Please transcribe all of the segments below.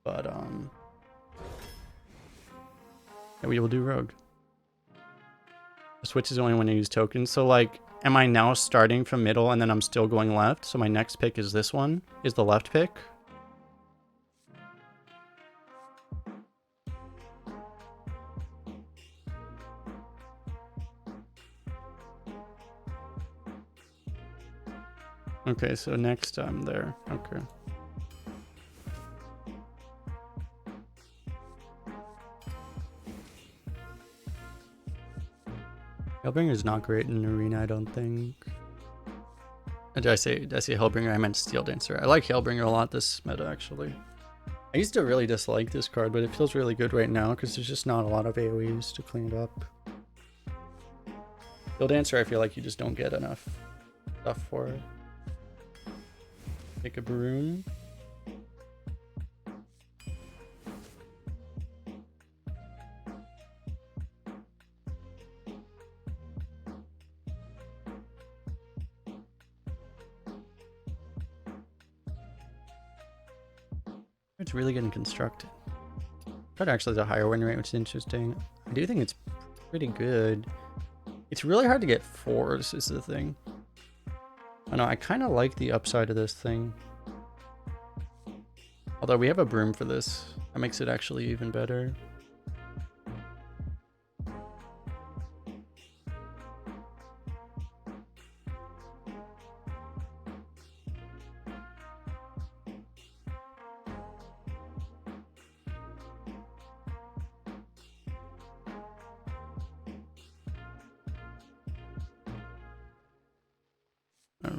But yeah, we will do rogue. The switch is only when I use tokens. So like, am I now starting from middle and then I'm still going left? So my next pick is this one, is the left pick. Okay, so next I'm there. Okay. Hellbringer is not great in Arena, I don't think. Did I say Hellbringer? I meant Steel Dancer. I like Hellbringer a lot this meta, actually. I used to really dislike this card, but it feels really good right now because there's just not a lot of AoEs to clean it up. Steel Dancer, I feel like you just don't get enough stuff for it. Take a Baroon. It's really getting constructed. Card actually has a higher win rate, which is interesting. I do think it's pretty good. It's really hard to get 4s is the thing. I know, I kind of like the upside of this thing. Although we have a broom for this. That makes it actually even better.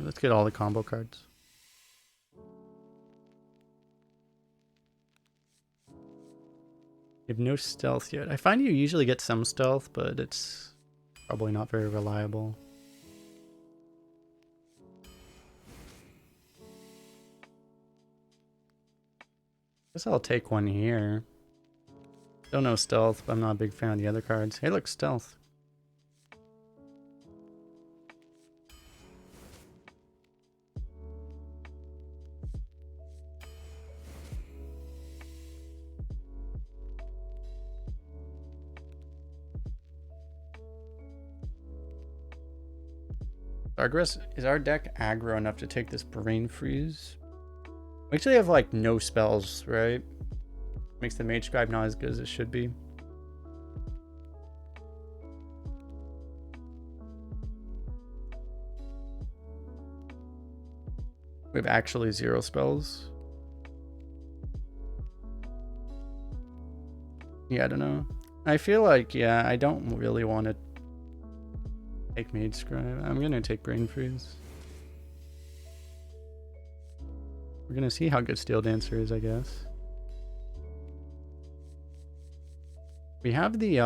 Let's get all the combo cards. You have no stealth yet. I find you usually get some stealth, but it's probably not very reliable. Guess I'll take one here. Don't know stealth, but I'm not a big fan of the other cards. Hey, look, stealth. Is our deck aggro enough to take this Brain Freeze? We actually have like no spells, right? Makes the Mage Scribe not as good as it should be. We have actually 0 spells. Yeah, I don't know. I feel like, yeah, I don't really want to take Mage Scribe. I'm going to take Brain Freeze. We're going to see how good Steel Dancer is, I guess. We have the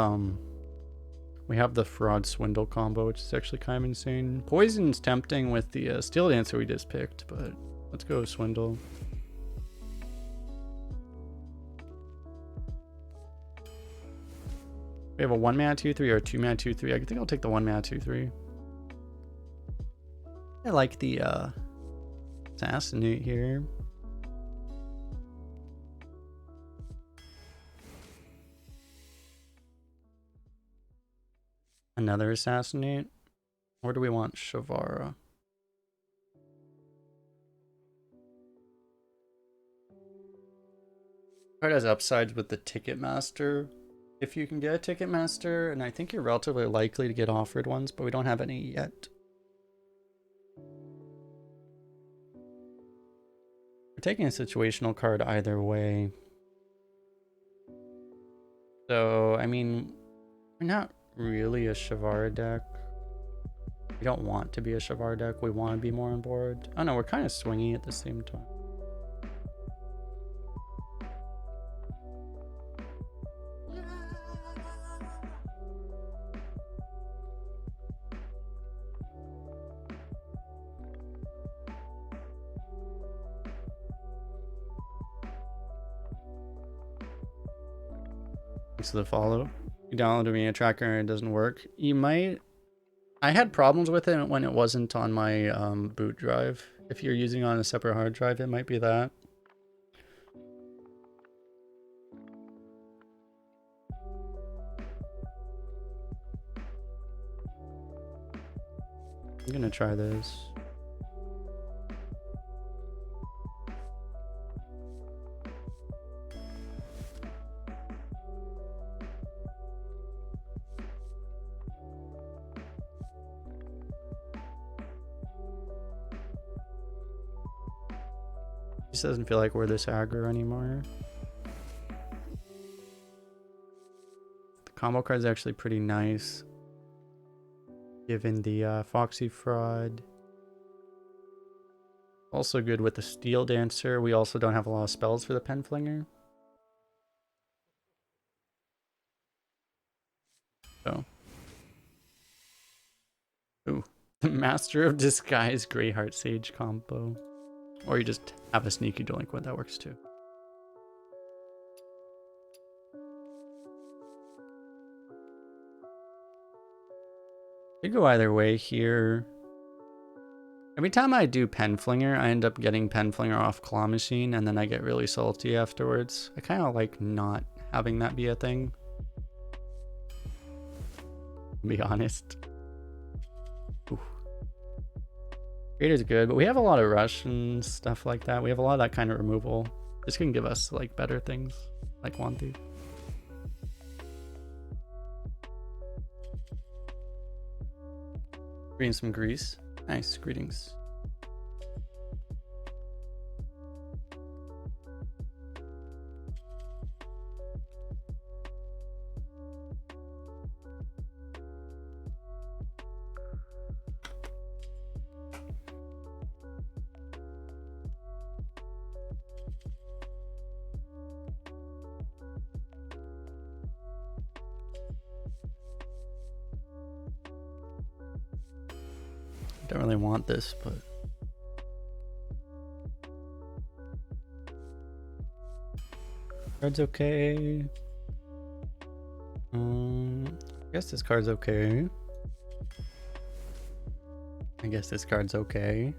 Fraud Swindle combo, which is actually kind of insane. Poison's tempting with the Steel Dancer we just picked, but let's go Swindle. We have a 1-mana 2/3 or a 2-mana 2/3. I think I'll take the 1-mana 2/3. I like the Assassinate here. Another Assassinate. Or do we want Shavara? Card has upsides with the Ticketmaster. If you can get a Ticketmaster, and I think you're relatively likely to get offered ones, but we don't have any yet. We're taking a situational card either way. So, I mean, we're not really a Shavara deck. We don't want to be a Shavara deck. We want to be more on board. Oh no, we're kind of swinging at the same time. Thanks for the follow. You downloaded me a tracker and it doesn't work. You might... I had problems with it when it wasn't on my boot drive. If you're using it on a separate hard drive, it might be that. I'm gonna try this. Just doesn't feel like we're this aggro anymore. The combo card is actually pretty nice, given the Foxy Fraud. Also good with the Steel Dancer. We also don't have a lot of spells for the Pen Flinger. So. Ooh. The Master of Disguise Greyheart Sage combo. Or you just have a Sneaky Delinquent, that works too. Could go either way here. Every time I do Pen Flinger, I end up getting Pen Flinger off Claw Machine, and then I get really salty afterwards. I kind of like not having that be a thing, to be honest. Ooh. Creator's good, but we have a lot of rush and stuff like that. We have a lot of that kind of removal. This can give us like better things, like Wanty. Bringing some grease. Nice, greetings. Don't really want this, but card's okay. I guess this card's okay. I guess this card's okay.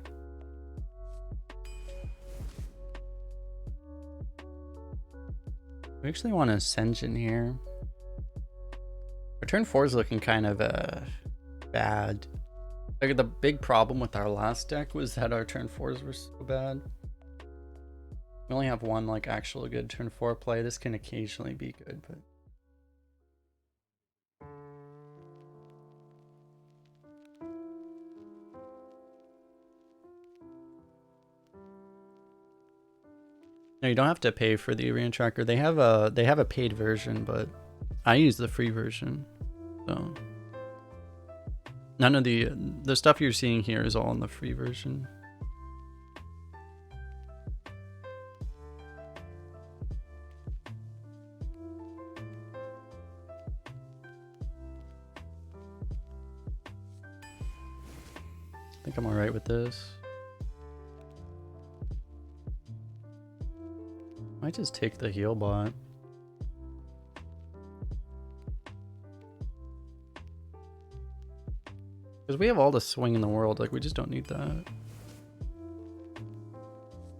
We actually want Ascension here. Our turn 4 is looking kind of bad. Like the big problem with our last deck was that our turn 4s were so bad. We only have one like actual good turn 4 play. This can occasionally be good, but no, you don't have to pay for the arena tracker. They have a paid version, but I use the free version. So none of the stuff you're seeing here is all in the free version. I think I'm alright with this. Might just take the heal bot. Because we have all the swing in the world, like we just don't need that.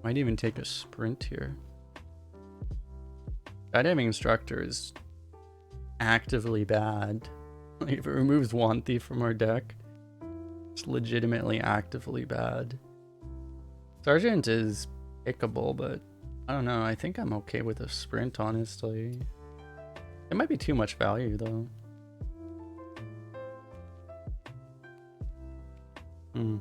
Might even take a sprint here. Skydiving Instructor is actively bad. Like if it removes One Thief from our deck, it's legitimately actively bad. Sergeant is pickable, but I don't know. I think I'm okay with a sprint, honestly. It might be too much value though. I mean,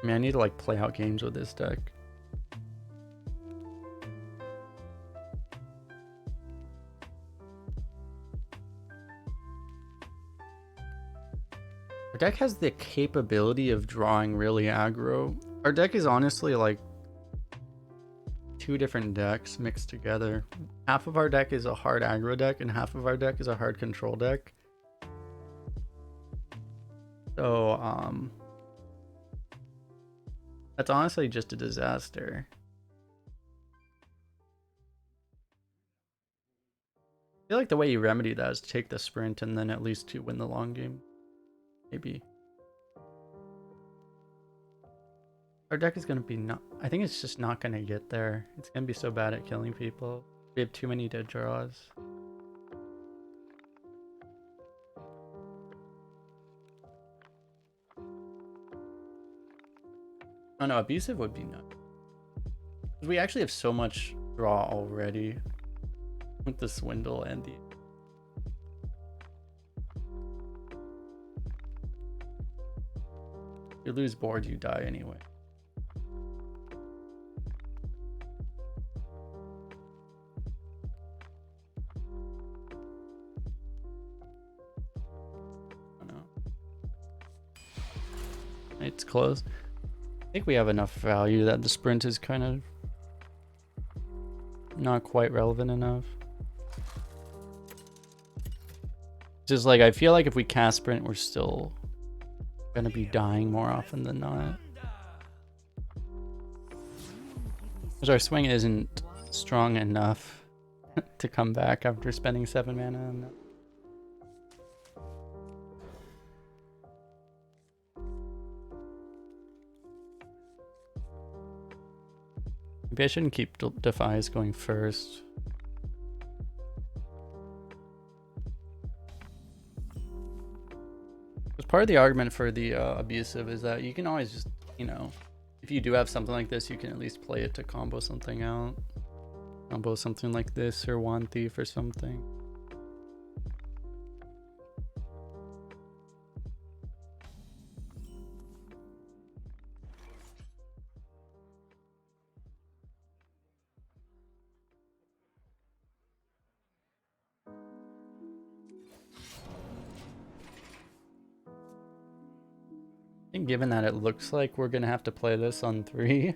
I need to like play out games with this deck. Our deck has the capability of drawing really aggro. Our deck is honestly like two different decks mixed together. Half of our deck is a hard aggro deck and half of our deck is a hard control deck. So, that's honestly just a disaster. I feel like the way you remedy that is take the sprint and then at least you win the long game. Maybe. Our deck is going to be not... I think it's just not going to get there. It's going to be so bad at killing people. We have too many dead draws. Oh no, abusive would be nice. We actually have so much draw already with the swindle and the. You lose board, you die anyway. Oh no. It's close. I think we have enough value that the sprint is kind of not quite relevant enough. Just like, I feel like if we cast sprint, we're still gonna be dying more often than not. Because our swing isn't strong enough to come back after spending 7 mana on that. Maybe I shouldn't keep Defies going first. Because part of the argument for the abusive is that you can always just, you know, if you do have something like this, you can at least play it to combo something out. Combo something like this or Wand Thief or something. I think given that it looks like we're gonna have to play this on 3,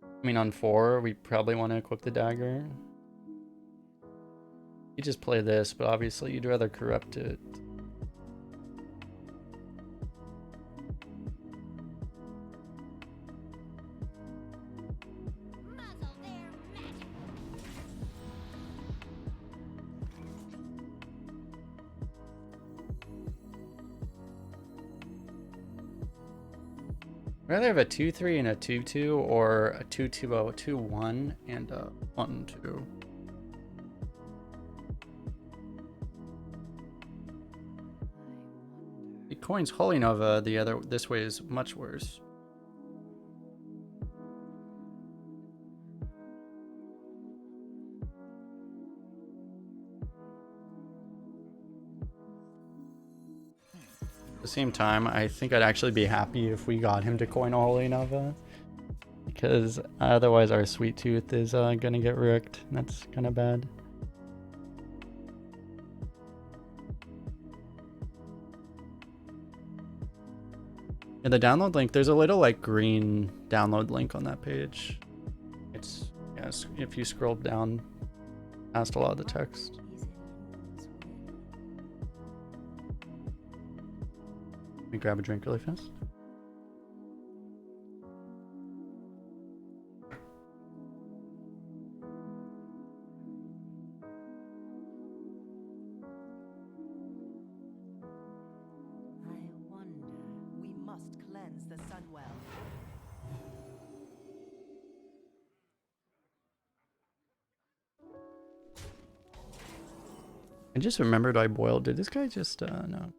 I mean on 4, we probably want to equip the dagger. You just play this, but obviously you'd rather corrupt it. I'd rather have a 2-3 and a 2-2 or a 2-2, a 2-1 and a 1-2. The coin's Holy Nova, the other this way is much worse. At the same time, I think I'd actually be happy if we got him to coin a Holy Nova, because otherwise our Sweet Tooth is gonna get wrecked. That's kind of bad. In the download link, there's a little like green download link on that page. It's, yes, if you scroll down past a lot of the text. Let me grab a drink really fast. I just remembered I boiled. Did this guy just, no.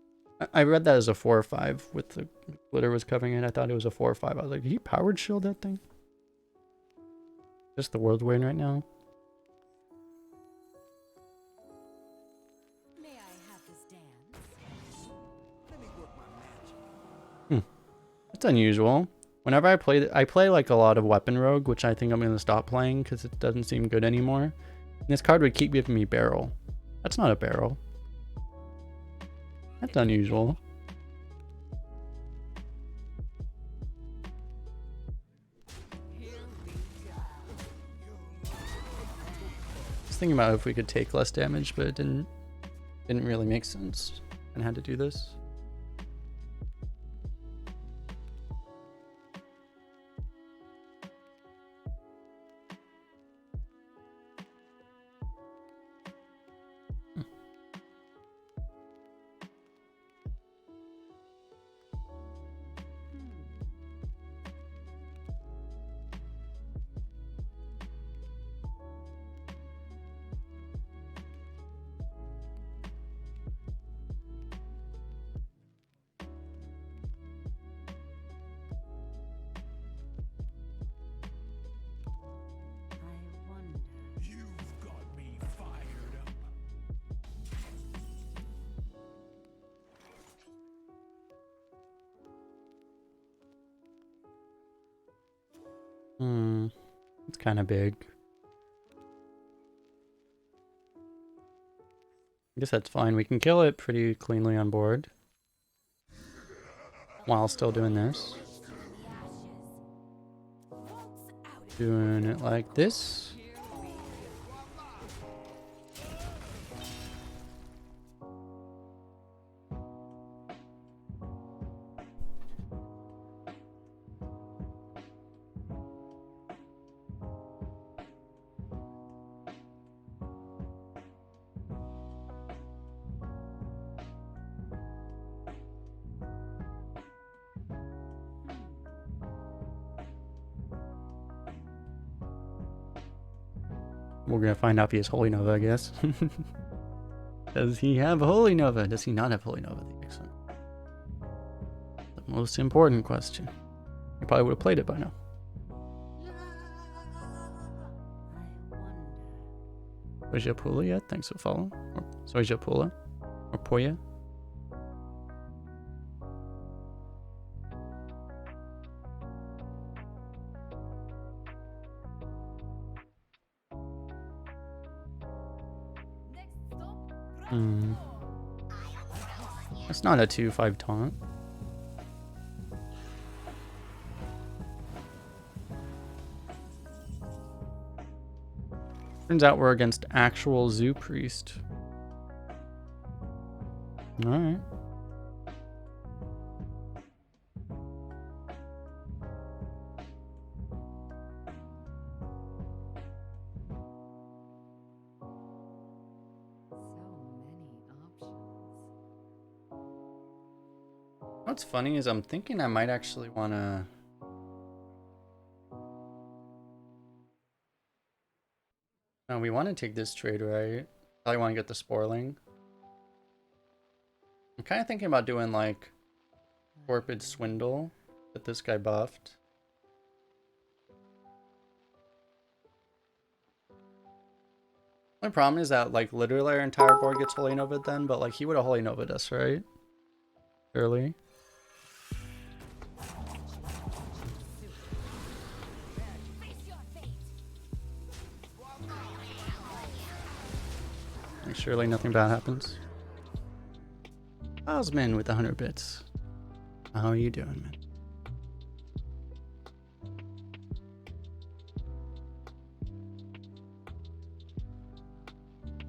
I read that as a 4 or 5 with the glitter was covering it. I thought it was a 4 or 5. I was like, did he powered shield that thing? Just the world we're in right now. May I have this dance? Let me work my magic. It's unusual. Whenever I play like a lot of weapon rogue, which I think I'm going to stop playing because it doesn't seem good anymore. And this card would keep giving me barrel. That's not a barrel. That's unusual. I was thinking about if we could take less damage, but it didn't really make sense and had to do this. It's kind of big. I guess that's fine. We can kill it pretty cleanly on board while still doing this. Doing it like this. We're gonna find out if he has Holy Nova, I guess. Does he have Holy Nova? Does he not have Holy Nova? Excellent. The most important question. He probably would have played it by now. Soja Pula yet? Thanks for following. Or Soja Pula? Or Poya? That's not a 2-5 taunt. Turns out we're against actual Zoo Priest. Alright. What's funny is I'm thinking I might actually want to... No, we want to take this trade, right? Probably want to get the Sporling. I'm kind of thinking about doing like Torpid Swindle, get this guy buffed. My problem is that like literally our entire board gets Holy Nova then, but like he would have Holy Nova'd us, right? Early. Surely nothing bad happens. Osman with 100 bits. How are you doing, man?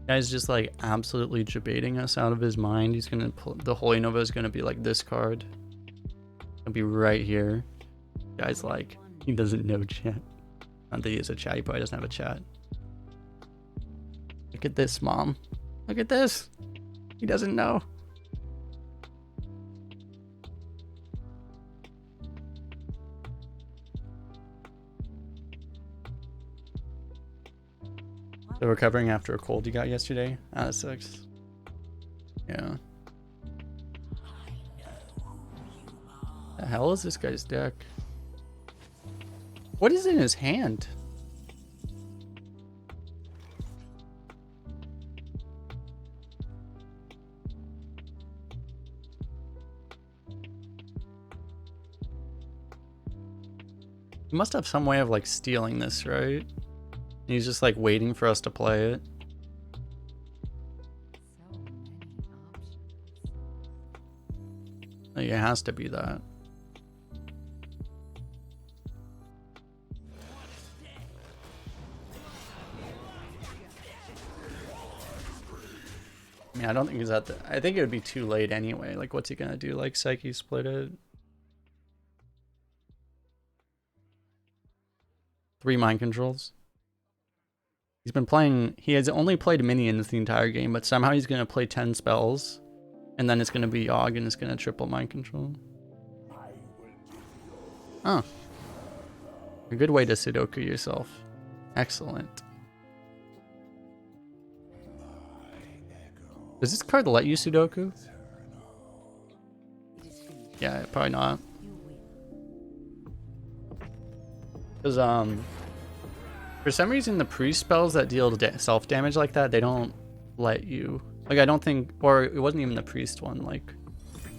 Guy's just like absolutely debating us out of his mind. He's gonna pull the Holy Nova is gonna be like this card. It'll be right here. Guy's like, he doesn't know chat. Not that he has a chat, he probably doesn't have a chat. Look at this, mom. Look at this. He doesn't know. So recovering after a cold you got yesterday? Ah, that sucks. Yeah. The hell is this guy's deck? What is in his hand? He must have some way of like stealing this, right? He's just like waiting for us to play it. Like, it has to be that. I mean, I don't think he's at the... I think it would be too late anyway. Like, what's he gonna do? Like, Psyche split it? 3 mind controls. He's been playing... He has only played minions the entire game, but somehow he's gonna play 10 spells. And then it's gonna be Yogg and it's gonna triple mind control. Oh. A good way to Sudoku yourself. Excellent. Does this card let you Sudoku? Yeah, probably not. Because, for some reason the priest spells that deal self-damage like that, they don't let you. Like, I don't think, or it wasn't even the priest one, like,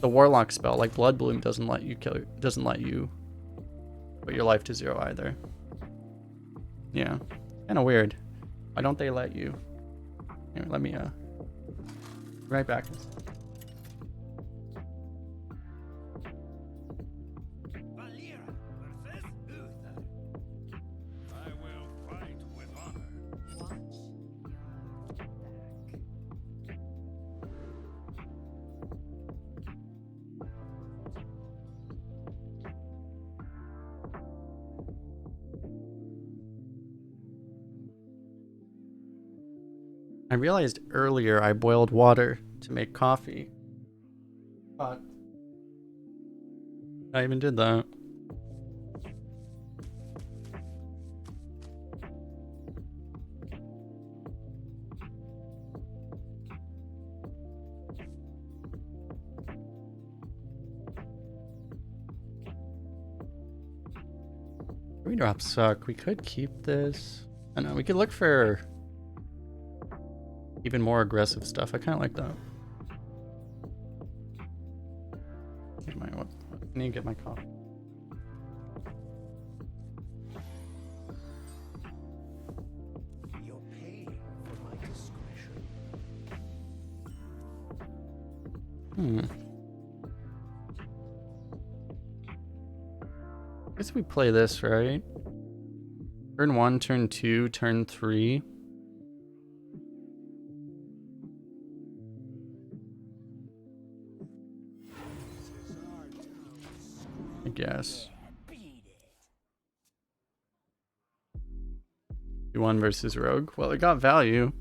the warlock spell, like Blood Bloom doesn't let you kill, doesn't let you put your life to 0 either. Yeah, kind of weird. Why don't they let you? Here, let me right back. Valera versus Uther. I will fight with honor. Watch your back. I realized earlier I boiled water to make coffee. But I even did that. Redrops suck. We could keep this. I know we could look for even more aggressive stuff. I kind of like that. I need to get my coffee. You're paying for my discretion. I guess we play this, right? Turn 1, turn 2, turn 3. I guess. D1 versus Rogue. Well, it got value.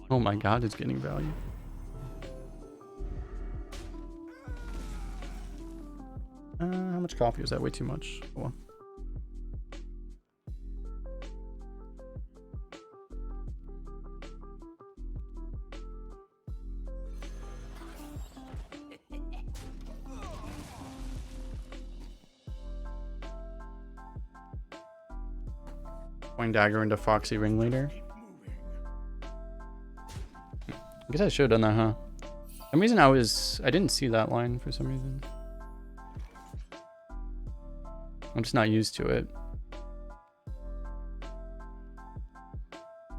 Oh my god, it's getting value. How much coffee is that? Way too much. Oh, well. Point dagger into Foxy Ringleader. I guess I should have done that, huh? For some reason I didn't see that line for some reason. I'm just not used to it.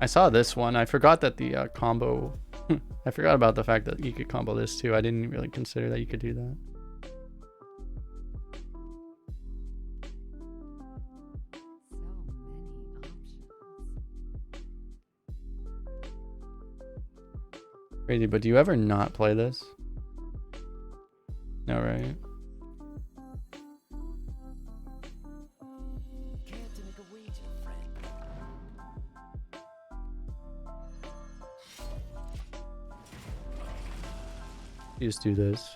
I saw this one. I forgot that the combo... I forgot about the fact that you could combo this too. I didn't really consider that you could do that. So many options. Crazy, but do you ever not play this? No, right? Care to make a wager, friend? You just do this.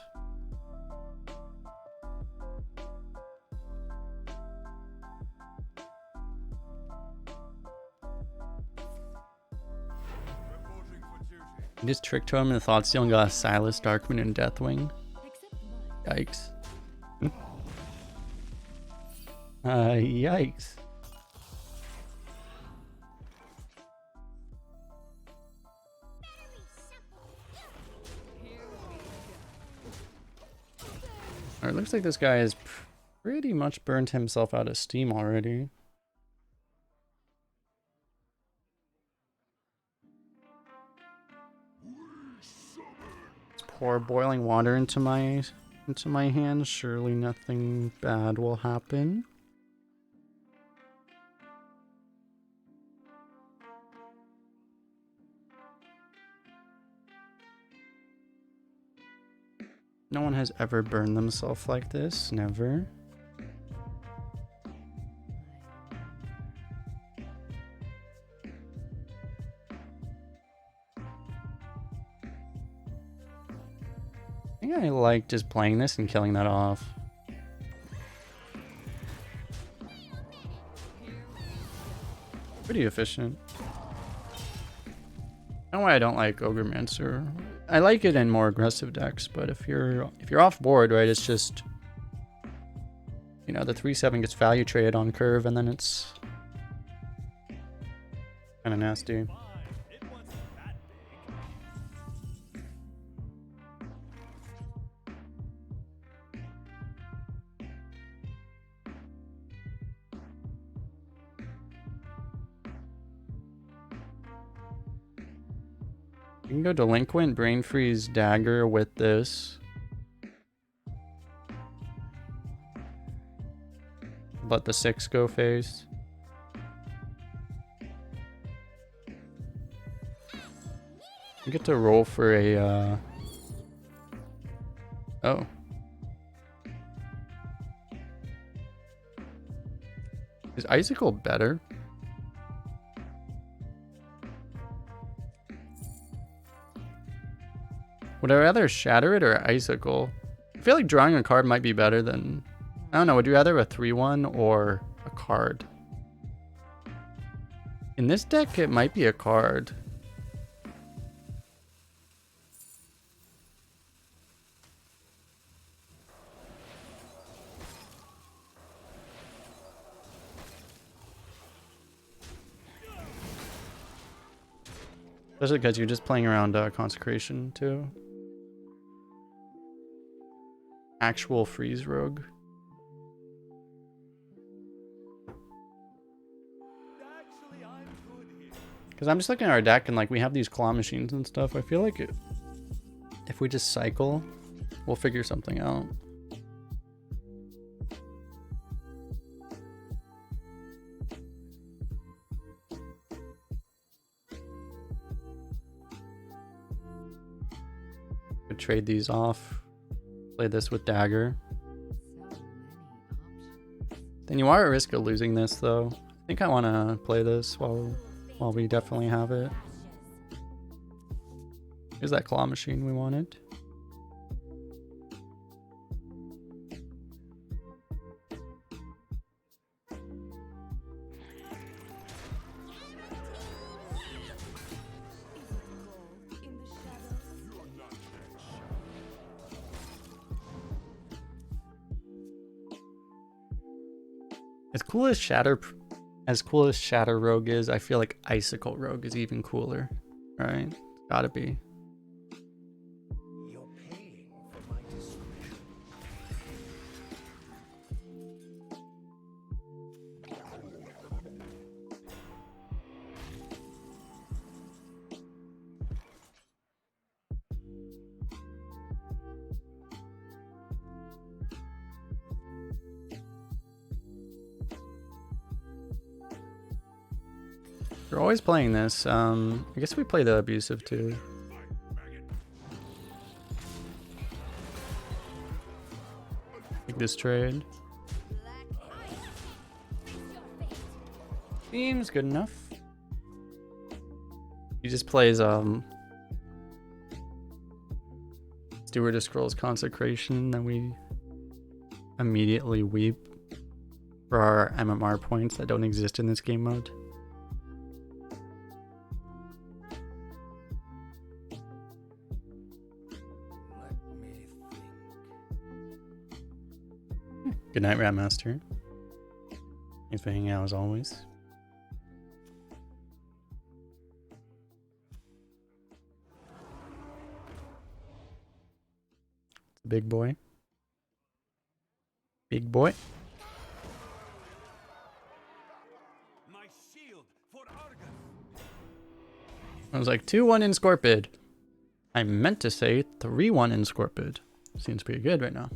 Reporting for duty. You just tricked him and thought stealing got Silas, Darkmoon, and Deathwing. Except mine. Yikes. Yikes. Alright, looks like this guy has pretty much burned himself out of steam already. Let's pour boiling water into my hands. Surely nothing bad will happen. No one has ever burned themselves like this. Never. I think I like just playing this and killing that off. Pretty efficient. I don't know why I don't like Ogremancer. I like it in more aggressive decks, but if you're off board, right, it's just, you know, the 3/7 gets value traded on curve, and then it's kind of nasty. It wasn't that big. We can go Delinquent, Brain Freeze, Dagger with this. Let the 6 go face. We get to roll for a, oh. Is Icicle better? Would I rather Shatter it or Icicle? I feel like drawing a card might be better than... I don't know, would you rather a 3-1 or a card? In this deck, it might be a card. Especially because you're just playing around Consecration too. Actual Freeze Rogue. Because I'm just looking at our deck and like we have these claw machines and stuff. I feel like if we just cycle, we'll figure something out. Could trade these off. Play this with Dagger. So many options. Then you are at risk of losing this though. I think I want to play this while we definitely have it. Here's that claw machine we wanted. As cool as Shatter Rogue is, I feel like Icicle Rogue is even cooler. Right? Gotta be. You're paying for my discretion. We're always playing this. I guess we play the Abusive too. Take this trade. Seems good enough. He just plays Steward of Scrolls Consecration, then we immediately weep for our MMR points that don't exist in this game mode. Let me think. Good night, Ratmaster. Thanks for hanging out as always. Big boy. Big boy. My shield for Argus. I was like 2-1 in Scorpid. I meant to say 3-1 in Scorpid. Seems pretty good right now.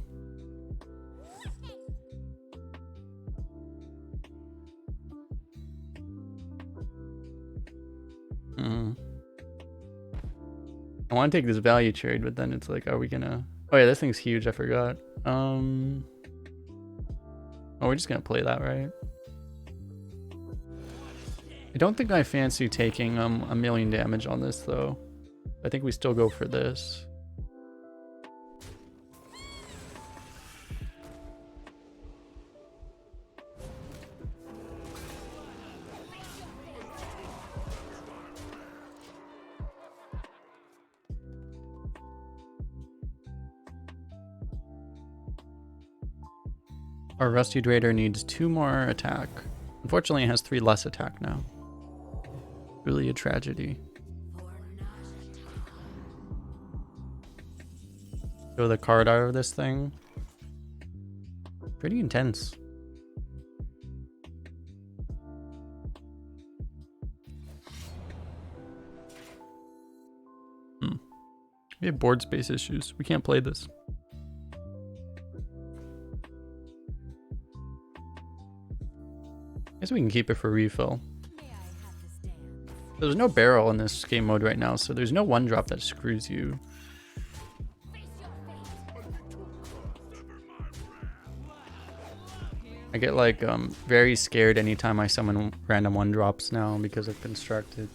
I want to take this value trade, but then it's like, are we gonna... Oh yeah, this thing's huge, I forgot. Oh, we're just gonna play that, right? I don't think I fancy taking a million damage on this though. I think we still go for this. Our Rusty Raider needs 2 more attack. Unfortunately, it has 3 less attack now. Really a tragedy. Throw the card out of this thing. Pretty intense. We have board space issues. We can't play this. Guess we can keep it for refill. May I have this dance? There's no barrel in this game mode right now, so there's no one drop that screws you. Face your fate. I get like very scared anytime I summon random one drops now because of constructed.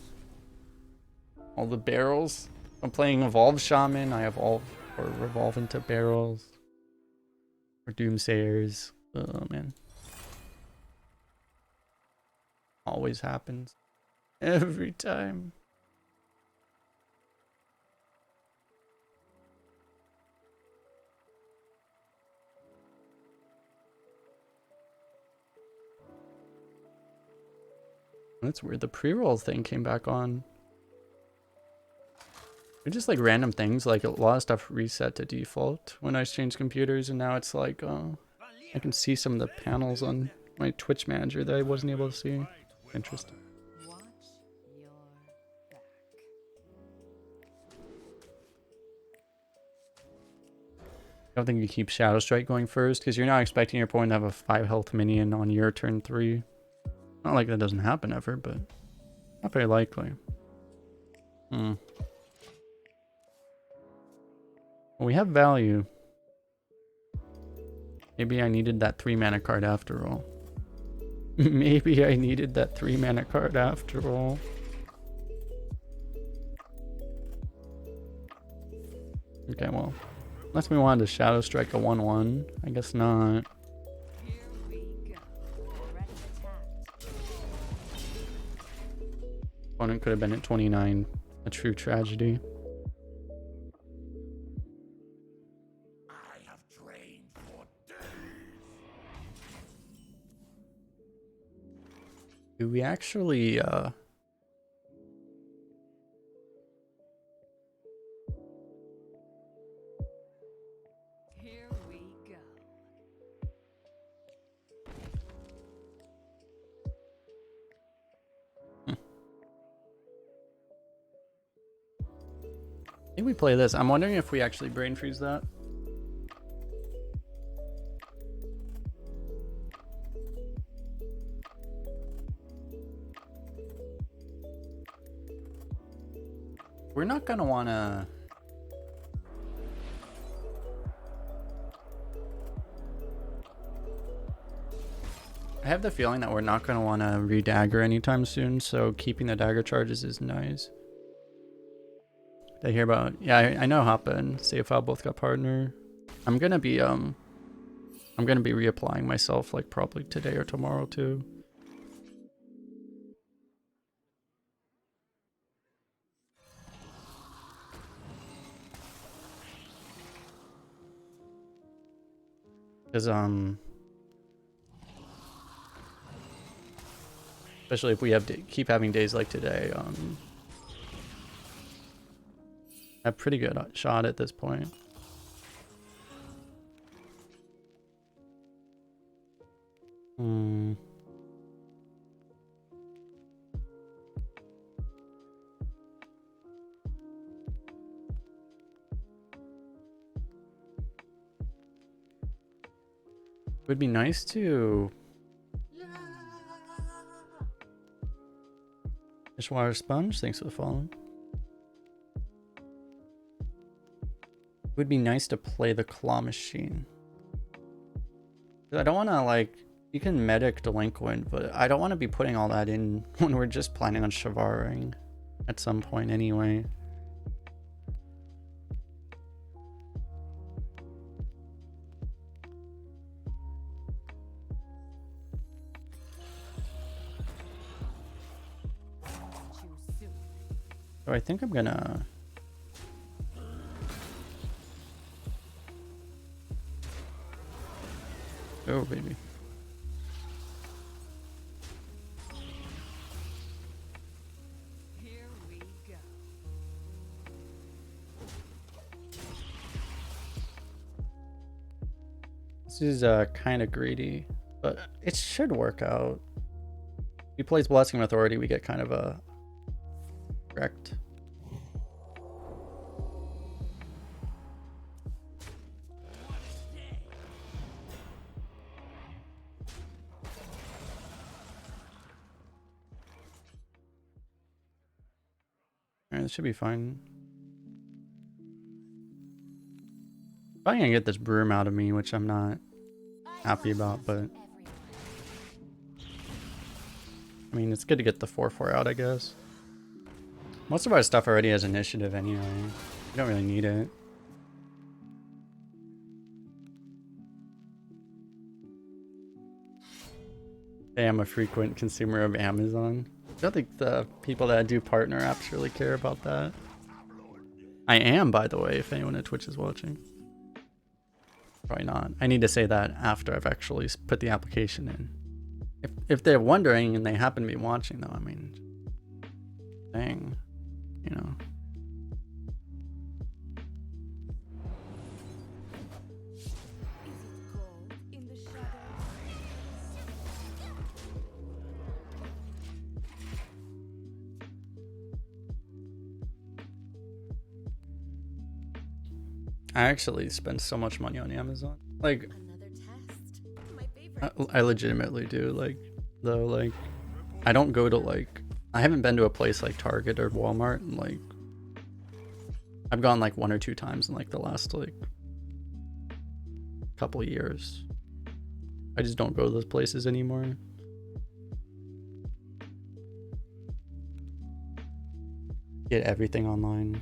All the barrels. I'm playing Evolve Shaman. I have all or revolve into barrels or Doomsayers. Oh man. Always happens. Every time. That's weird. The pre-roll thing came back on. They're just like random things. Like a lot of stuff reset to default when I changed computers, and now it's like I can see some of the panels on my Twitch manager that I wasn't able to see. Interesting. Watch your back. I don't think you keep Shadow Strike going first because you're not expecting your opponent to have a 5 health minion on your turn 3. Not like that doesn't happen ever, but not very likely. Well, we have value. Maybe I needed that 3 mana card after all. Maybe I needed that 3 mana card after all. Okay, well, unless we wanted to Shadow Strike a 1/1, I guess not. Here we go. Already attacked. Opponent could have been at 29. A true tragedy. I have trained for days. Do we actually Here we go. I think we play this. I'm wondering if we actually brain freeze that. We're not gonna wanna... I have the feeling that we're not gonna wanna re-dagger anytime soon, so keeping the dagger charges is nice. Did I hear about... Yeah, I know Hoppa and Safeout both got partner. I'm gonna be reapplying myself like probably today or tomorrow too. Because especially if we have keep having days like today, a pretty good shot at this point. It would be nice to... Dishwater Sponge, thanks for the follow. It would be nice to play the Claw Machine. I don't want to, like... You can medic Delinquent, but I don't want to be putting all that in when we're just planning on Shavaring at some point anyway. So I think I'm gonna... Oh, baby. Here we go. This is kind of greedy, but it should work out. If he plays Blessing of Authority, we get kind of a wrecked. Alright, this should be fine. Probably gonna get this broom out of me, which I'm not happy about, but I mean, it's good to get the 4-4 out, I guess. Most of our stuff already has initiative anyway. You don't really need it. Hey, I'm a frequent consumer of Amazon. I don't think the people that do partner apps really care about that. I am, by the way, if anyone at Twitch is watching. Probably not. I need to say that after I've actually put the application in. If they're wondering and they happen to be watching, though, I mean, dang, you know. Is it cold in the shadows? I actually spend so much money on Amazon. Like, Another test. My favorite. I legitimately do. Like, though, like, I don't go to, like, I haven't been to a place like Target or Walmart, and, like, I've gone like 1 or 2 times in like the last like couple years. I just don't go to those places anymore. Get everything online.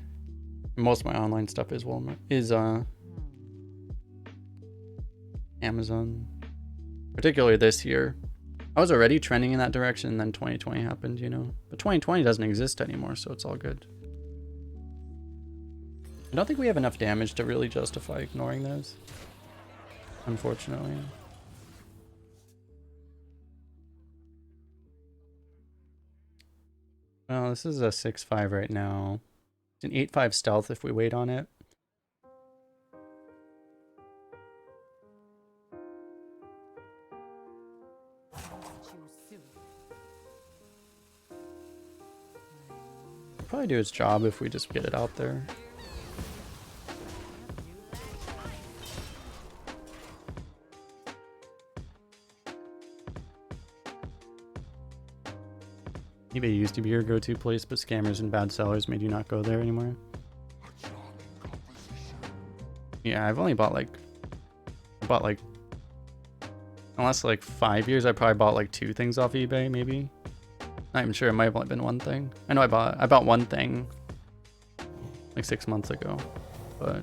Most of my online stuff is Walmart, is Amazon. Particularly this year. I was already trending in that direction, and then 2020 happened, you know. But 2020 doesn't exist anymore, so it's all good. I don't think we have enough damage to really justify ignoring those, unfortunately. Well, this is a 6-5 right now. It's an 8-5 stealth if we wait on it. Probably do its job if we just get it out there. eBay used to be your go-to place, but scammers and bad sellers made you not go there anymore. Yeah, I've only bought like, unless like 5 years, I probably bought like 2 things off eBay, maybe. Not even sure, it might have only been 1 thing. I know I bought 1 thing like 6 months ago, but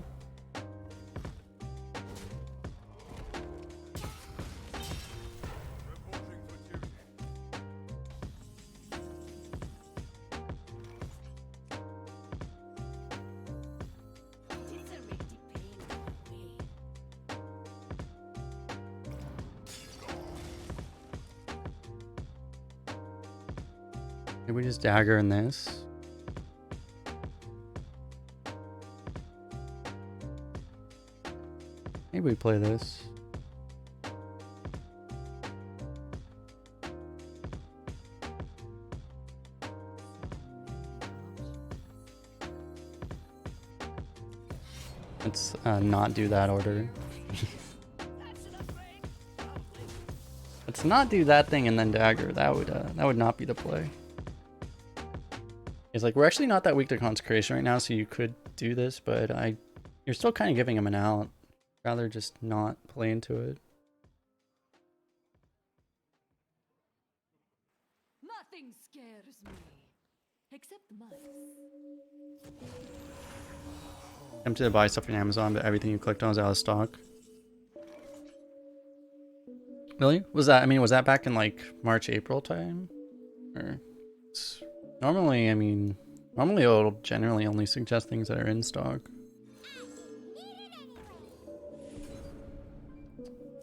maybe we just dagger in this. Maybe we play this. Let's not do that order. Let's not do that thing and then dagger. That would not be the play. It's like, we're actually not that weak to consecration right now, so you could do this, but you're still kind of giving him an out. Rather just not play into it. Nothing scares me, except mice. Tempted to buy stuff on Amazon, but everything you clicked on is out of stock. Really? Was that back in like March, April time? Or normally, normally it'll generally only suggest things that are in stock.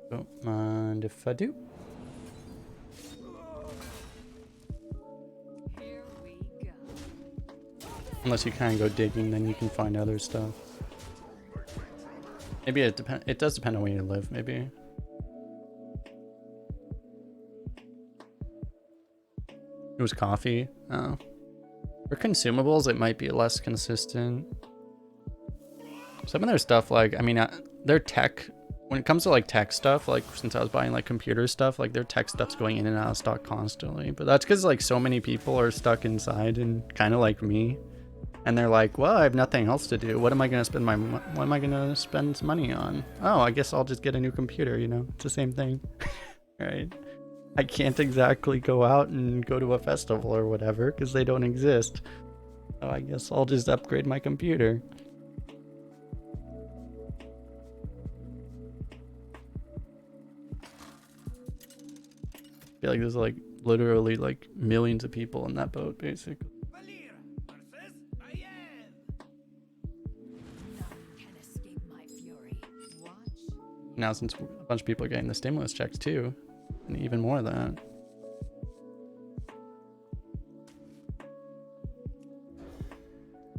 Don't mind if I do. Here we go. Unless you kind of go digging, then you can find other stuff. Maybe it does depend on where you live, maybe. It was coffee. Oh. For consumables, it might be less consistent. Some of their stuff, like, their tech, when it comes to like tech stuff, like since I was buying like computer stuff, like their tech stuff's going in and out of stock constantly. But that's because like so many people are stuck inside and kind of like me. And they're like, well, I have nothing else to do. What am I going to spend what am I going to spend money on? Oh, I guess I'll just get a new computer, you know? It's the same thing. Right? I can't exactly go out and go to a festival or whatever because they don't exist. So I guess I'll just upgrade my computer. I feel like there's like literally like millions of people in that boat basically. Valir versus Ayen. None can escape my fury. Watch. Now since a bunch of people are getting the stimulus checks too, and even more of that.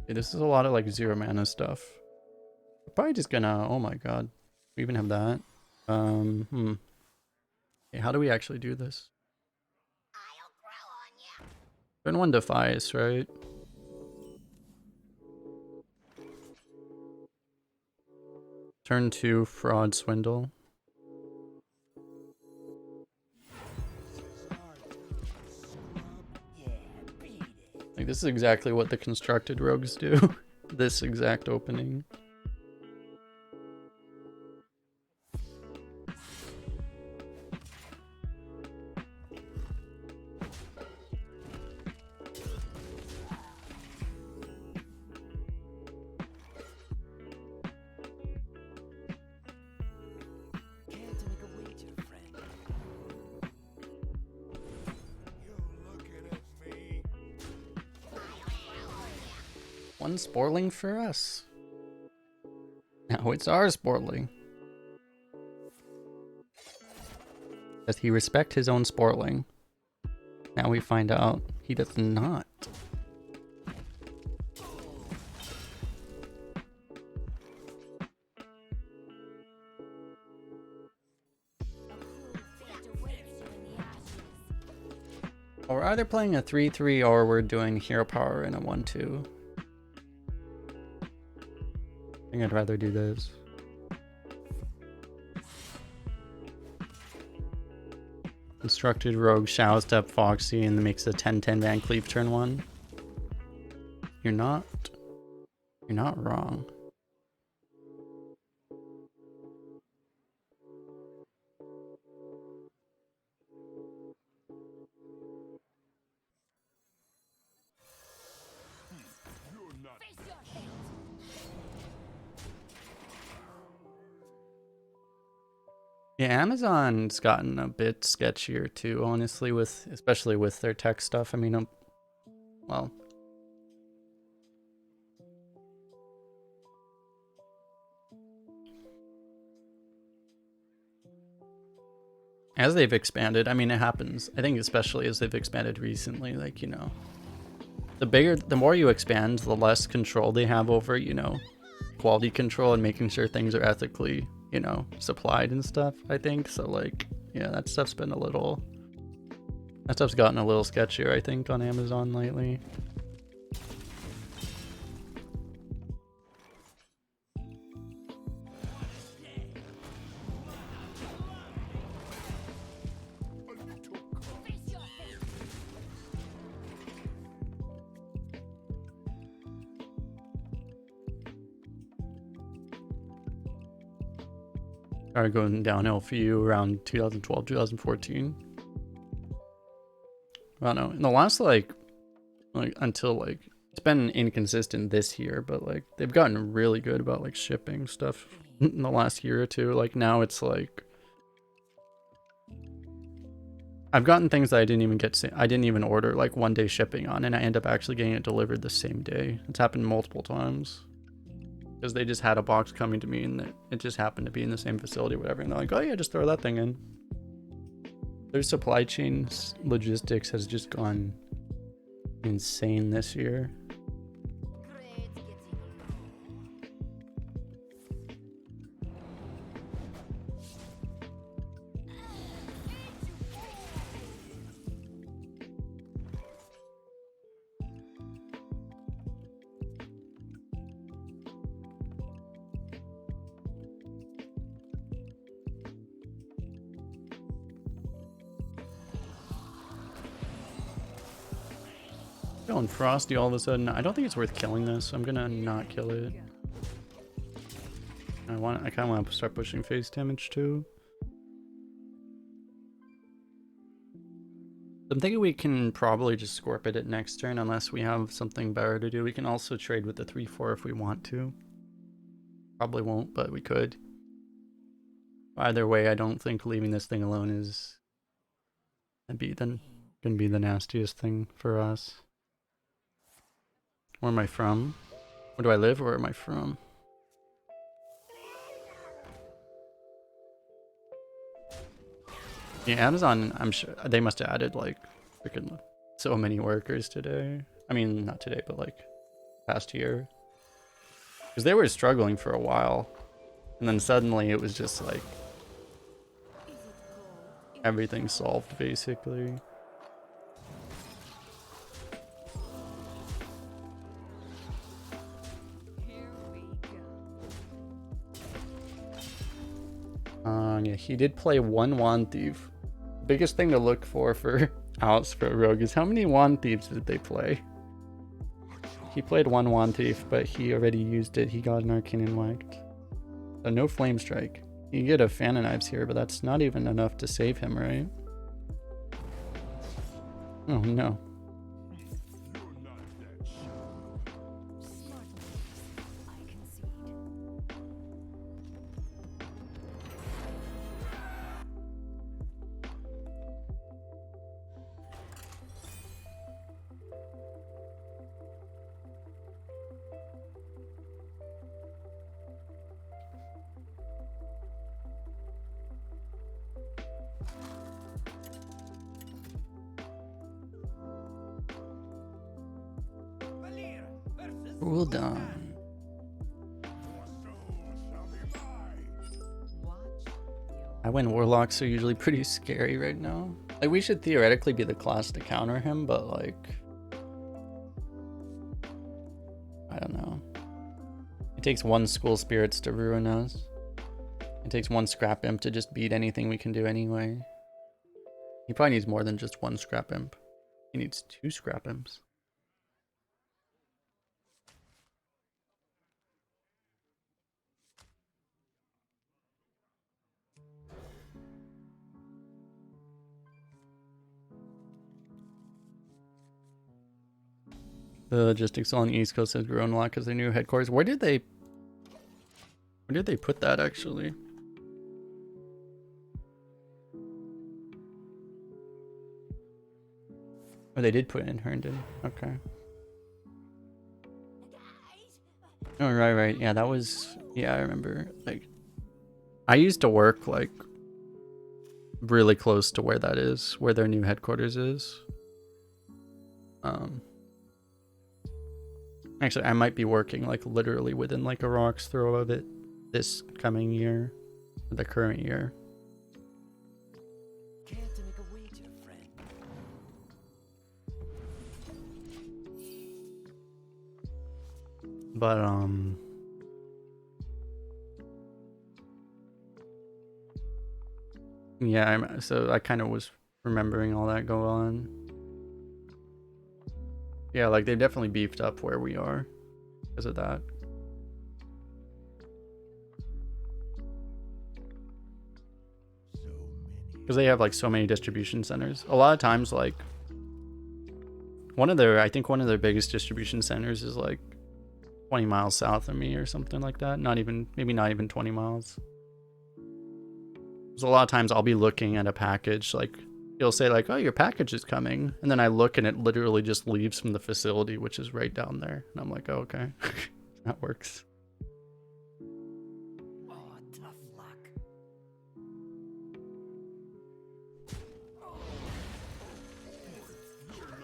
Okay, this is a lot of like 0 mana stuff. We're probably just gonna, oh my god, we even have that. Okay, how do we actually do this? Turn 1 Defies, right? Turn 2 Fraud Swindle. Like this is exactly what the constructed rogues do. This exact opening. Care to make a wager, friend? You're looking at me. One Sporling for us. Now it's our Sporling. Does he respect his own Sporling? Now we find out he does not. Or we're either playing a 3-3 or we're doing hero power in a 1-2. I think I'd rather do this. Constructed Rogue, Shadow Step, Foxy, and makes a 10-10 Van Cleave turn 1. You're not wrong. Face your fate. Yeah, Amazon's gotten a bit sketchier too, honestly, especially with their tech stuff. I mean, well, as they've expanded, I mean, it happens. I think especially as they've expanded recently, like, you know, the more you expand, the less control they have over, you know, quality control and making sure things are ethically, you know, supplied and stuff, I think. So like, yeah, that stuff's gotten a little sketchier, I think, on Amazon lately. Face your fate. Started going downhill for you around 2012, 2014. I don't know. In the last like until like it's been inconsistent this year, but like they've gotten really good about like shipping stuff in the last year or two. Like now it's like I've gotten things that I didn't even order like 1-day shipping on, and I end up actually getting it delivered the same day. It's happened multiple times. Because they just had a box coming to me and it just happened to be in the same facility or whatever. And they're like, oh yeah, just throw that thing in. Their supply chain logistics has just gone insane this year. Great getting Going frosty all of a sudden. I don't think it's worth killing this. I'm gonna not kill it. I kind of want to start pushing face damage too. I'm thinking we can probably just scorpid it next turn unless we have something better to do. We can also trade with the 3/4 if we want to. Probably won't, but we could. Either way, I don't think leaving this thing alone is gonna be the nastiest thing for us. Where am I from? Where do I live? Where am I from? Yeah, Amazon, I'm sure they must have added like freaking so many workers today. I mean, not today, but like past year. Because they were struggling for a while. And then suddenly it was just like everything solved basically. Yeah, he did play one Wand Thief. Biggest thing to look for outs for a rogue is how many Wand Thieves did they play? He played one Wand Thief, but he already used it. He got an Arcane and whacked. So no Flame Strike. You get a Fan of Knives here, but that's not even enough to save him, right? Oh no. Cool down. I win Warlocks are usually pretty scary right now. Like, we should theoretically be the class to counter him, but like, I don't know. It takes one School Spirits to ruin us. It takes one Scrap Imp to just beat anything we can do anyway. He probably needs more than just one Scrap Imp. He needs 2 Scrap Imps. The logistics on the East Coast has grown a lot because their new headquarters. Where did they put that actually? Oh, they did put it in Herndon. Okay. Oh, right. Yeah, that was... Yeah, I remember. Like, I used to work, like, really close to where that is, where their new headquarters is. Actually, I might be working, like, literally within, like, a rock's throw of it this coming year, the current year. Care to make a wager, friend? But, yeah, so I kind of was remembering all that go on. Yeah, like, they definitely beefed up where we are because of that. Because they have, like, so many distribution centers. A lot of times, like, I think one of their biggest distribution centers is, like, 20 miles south of me or something like that. Maybe not even 20 miles. Because a lot of times I'll be looking at a package, like, it'll say, like, oh, your package is coming. And then I look and it literally just leaves from the facility, which is right down there. And I'm like, oh, okay. That works. Oh, tough luck.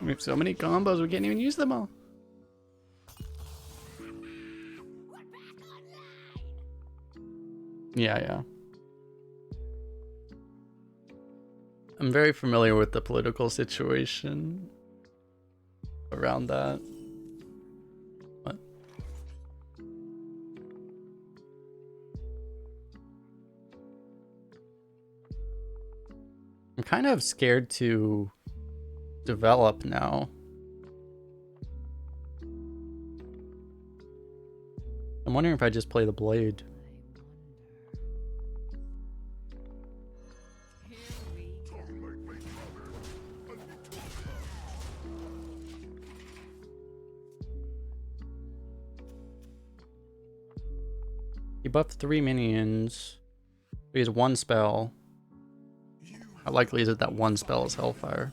We have so many combos, we can't even use them all. Yeah. I'm very familiar with the political situation around that. What? I'm kind of scared to develop now. I'm wondering if I just play the blade. He buffed 3 minions. He has 1 spell. How likely is it that 1 spell is Hellfire?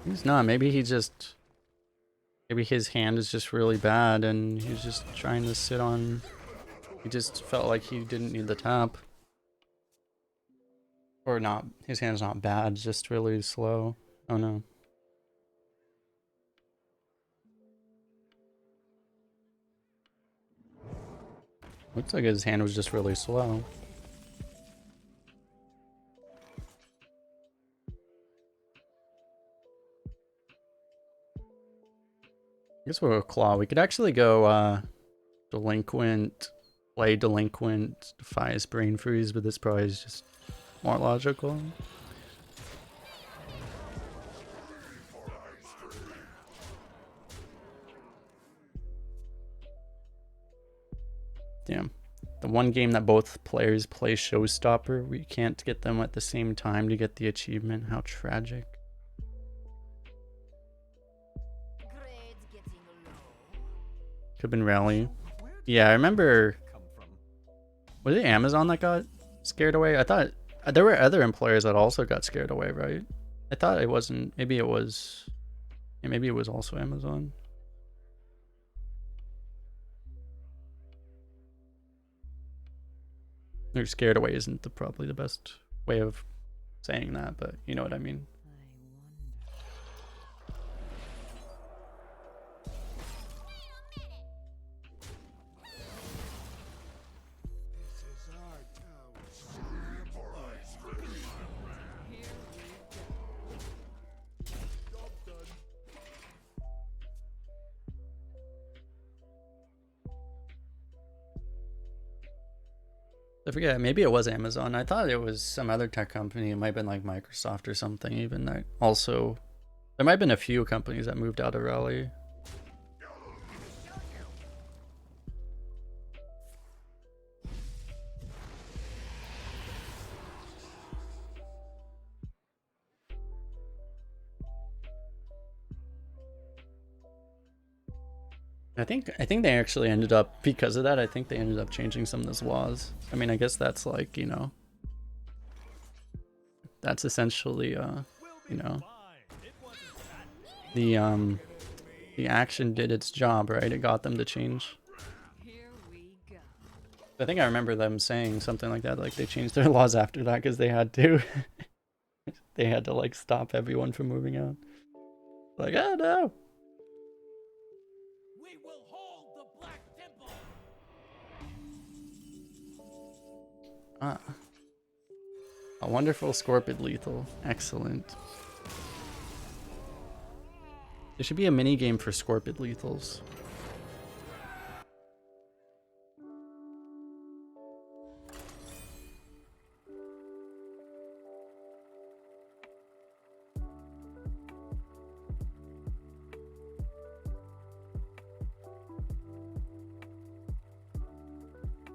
He's not. Maybe he just... Maybe his hand is just really bad and he's just trying to sit on... He just felt like he didn't need the tap. Or not. His hand's not bad, just really slow. Oh no. Looks like his hand was just really slow. I guess we'll go Claw. We could actually go Delinquent, play Delinquent, Defies Brain Freeze, but this probably is just more logical. Damn. The one game that both players play Showstopper, we can't get them at the same time to get the achievement. How tragic. Could have been Rally. Yeah, I remember. Was it Amazon that got scared away? I thought there were other employers that also got scared away, right? I thought it wasn't. Maybe it was. Yeah, maybe it was also Amazon. Or scared away isn't probably the best way of saying that, but you know what I mean. I forget, maybe it was Amazon. I thought it was some other tech company. It might have been like Microsoft or something even that also... There might have been a few companies that moved out of Rally. I think they actually ended up, because of that, I think they ended up changing some of those laws. I mean, I guess that's like, you know, that's essentially, you know, the action did its job, right? It got them to change. I think I remember them saying something like that, like they changed their laws after that because they had to. They had to like stop everyone from moving out. Like, oh no. We will hold the Black Temple. Ah. A wonderful Scorpid lethal. Excellent. There should be a mini game for Scorpid lethals.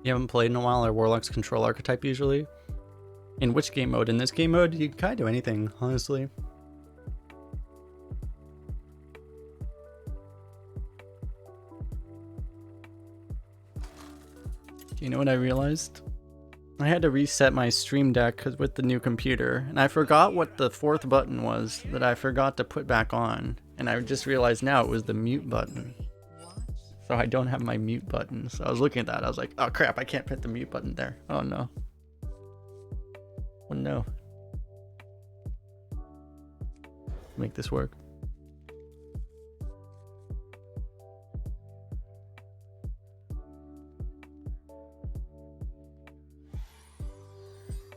You haven't played in a while, or Warlock's control archetype usually? In which game mode? In this game mode, you can kind of do anything, honestly. Do you know what I realized? I had to reset my Stream Deck with the new computer, and I forgot what the 4th button was that I forgot to put back on. And I just realized now it was the mute button. So I don't have my mute button. So I was looking at that, I was like, oh crap, I can't put the mute button there. Oh no. Oh no. Make this work.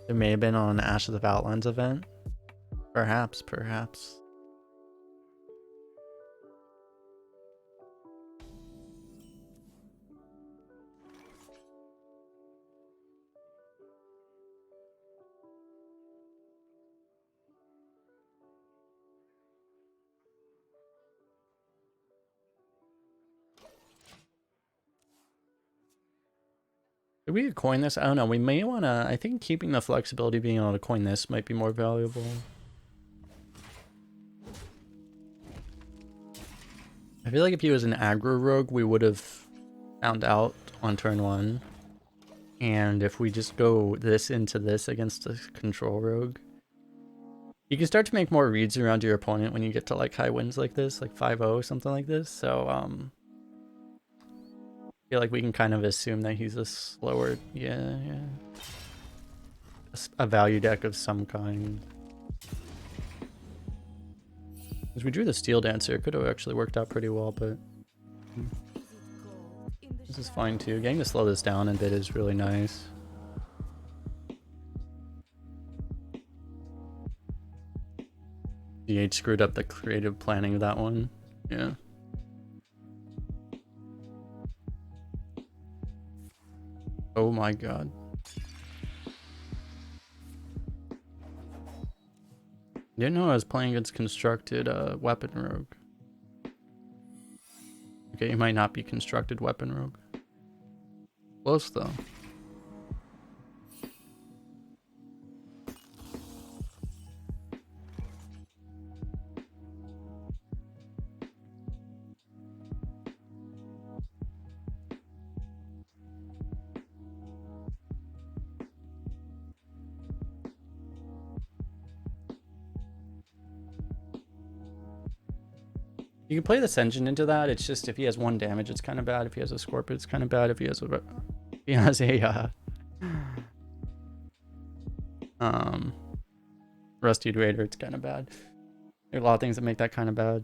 It may have been on Ashes of Outlands event. Perhaps, perhaps. we coin this? I don't know. We may want to... I think keeping the flexibility, being able to coin this might be more valuable. I feel like if he was an aggro rogue, we would have found out on turn 1. And if we just go this into this against a control rogue, you can start to make more reads around your opponent when you get to like high wins like this, like 5-0, something like this. So I feel like we can kind of assume that he's a slower, yeah. A value deck of some kind. Because we drew the Steel Dancer, it could have actually worked out pretty well, but this is fine too. Getting to slow this down a bit is really nice. DH screwed up the creative planning of that one. Yeah. Oh my god. Didn't know I was playing against constructed weapon rogue. Okay, you might not be constructed weapon rogue. Close though. You can play this engine into that. It's just if he has 1 damage, it's kind of bad. If he has a Scorpion, it's kind of bad. If he has a Rusty Raider, it's kind of bad. There are a lot of things that make that kind of bad.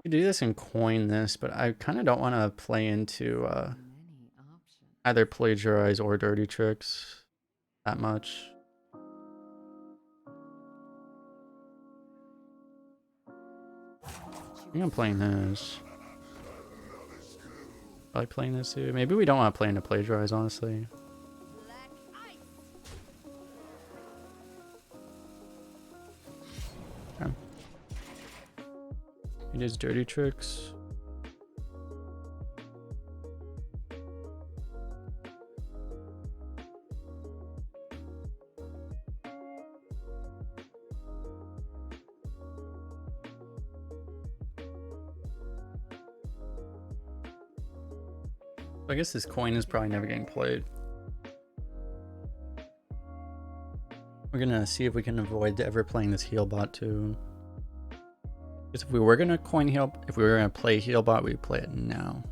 You do this and coin this, but I kind of don't want to play into either plagiarize or dirty tricks that much. I think I'm playing this. Probably playing this too. Maybe we don't want to play into plagiarize, honestly. Okay. He does dirty tricks. I guess this coin is probably never getting played. We're gonna see if we can avoid ever playing this heal bot too. Because if we were gonna coin heal, if we were gonna play heal bot, we'd play it now.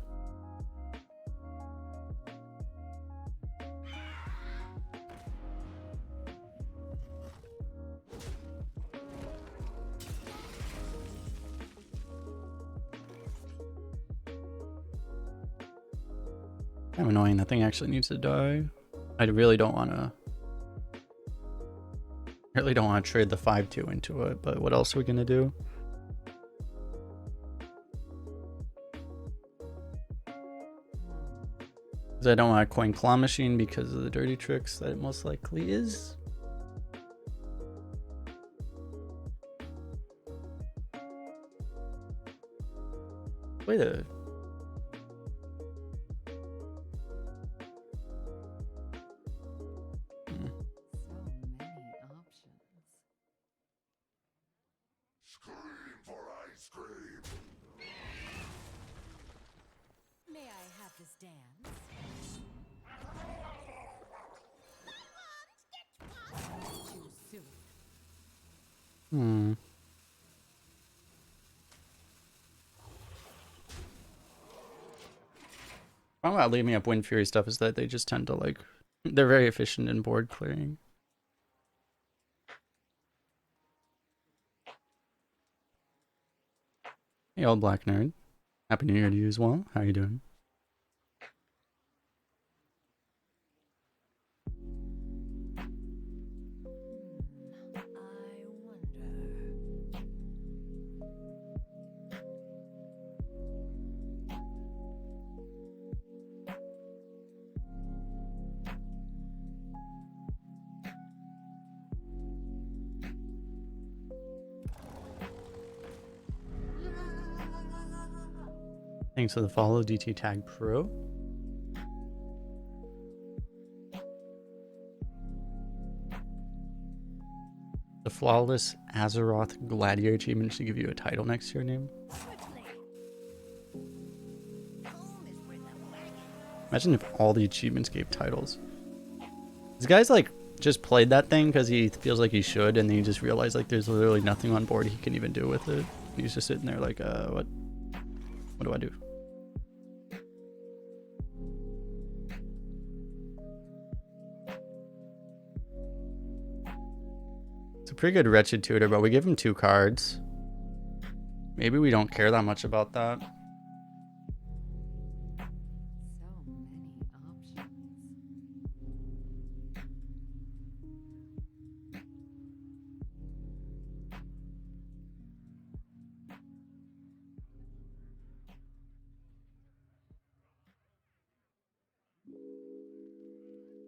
Kind of annoying. That thing actually needs to die. I really don't want to. Really don't want to trade the 5-2 into it. But what else are we gonna do? Because I don't want to coin Claw Machine because of the dirty tricks that it most likely is. Play the. May I have this dance? Too soon. Problem about leaving up Wind Fury stuff is that they just tend to like, they're very efficient in board clearing. Hey, old black nerd. Happy New Year to you as well. How you doing? I wonder. Thanks for the follow, DT Tag Pro. The flawless Azeroth Gladiator achievement should give you a title next to your name. Imagine if all the achievements gave titles. This guy's like just played that thing because he feels like he should, and then he just realized like there's literally nothing on board he can even do with it. He's just sitting there like, what do I do? It's a pretty good Wretched Tutor, but we give him 2 cards. Maybe we don't care that much about that. So many options.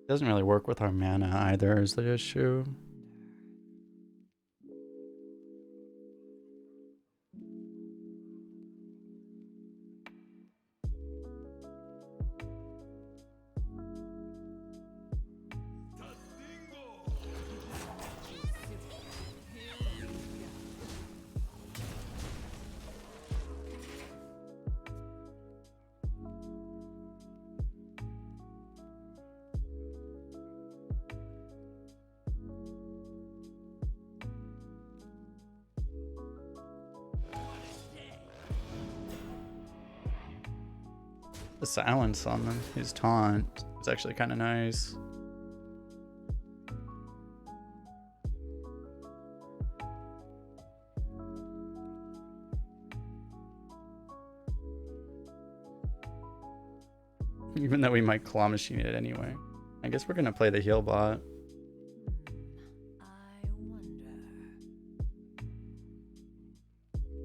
Doesn't really work with our mana either, is the issue. The silence on his taunt is actually kind of nice. Even though we might claw machine it anyway. I guess we're gonna play the heal bot. I wonder.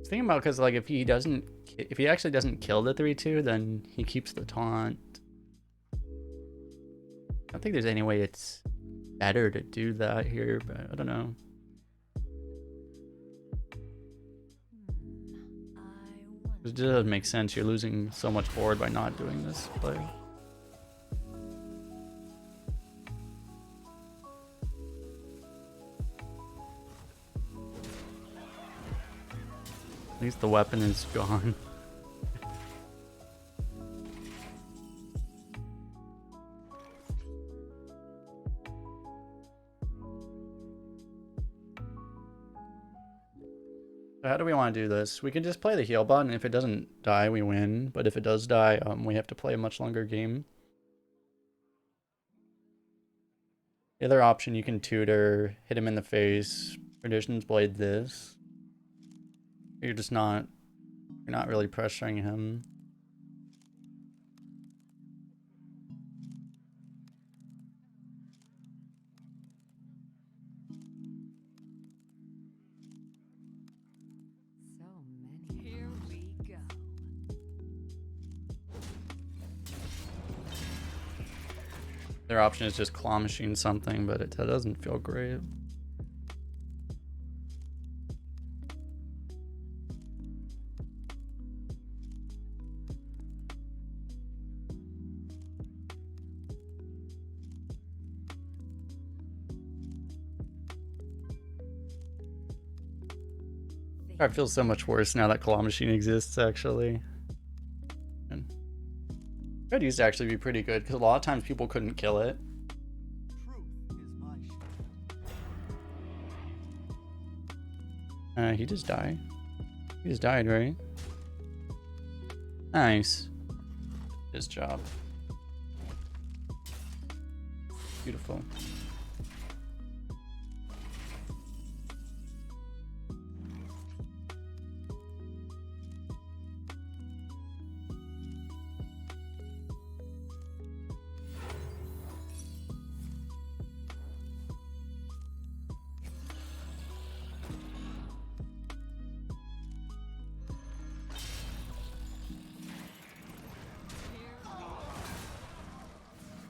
Thinking about, because like if he actually doesn't kill the 3/2, then he keeps the taunt. I don't think there's any way it's better to do that here, but I don't know. I wonder. It doesn't make sense. You're losing so much board by not doing this play. At least the weapon is gone. So how do we want to do this? We can just play the heal bot, and if it doesn't die, we win. But if it does die, we have to play a much longer game. The other option, you can tutor, hit him in the face, Perdition's Blade this. You're not really pressuring him. So many. Here we go. Their option is just claw machine something, but that doesn't feel great. I feel so much worse now that claw machine exists, actually. It used to actually be pretty good, because a lot of times people couldn't kill it. Truth is my shield. He just died. He just died, right? Nice. His job. Beautiful.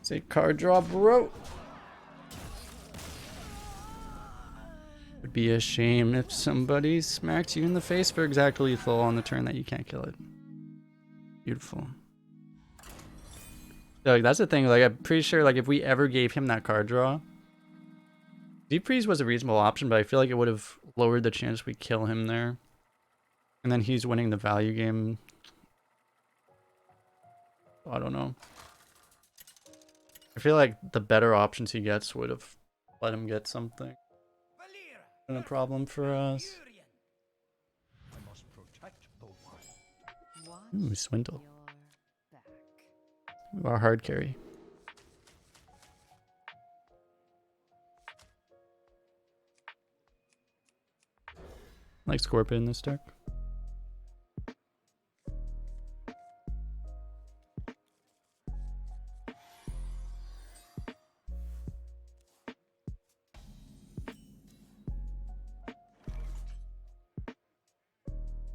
Say card draw, bro. Would be a shame if somebody smacked you in the face for exact lethal on the turn that you can't kill it. Beautiful. So, like, that's the thing. Like, I'm pretty sure, like, if we ever gave him that card draw, Deep Freeze was a reasonable option, but I feel like it would have lowered the chance we kill him there. And then he's winning the value game. I don't know. I feel like the better options he gets would have let him get something. Been a problem for us. I must protect the wild. Watch Ooh, Swindle. your back. Ooh, our hard carry. I like Scorpion in this deck.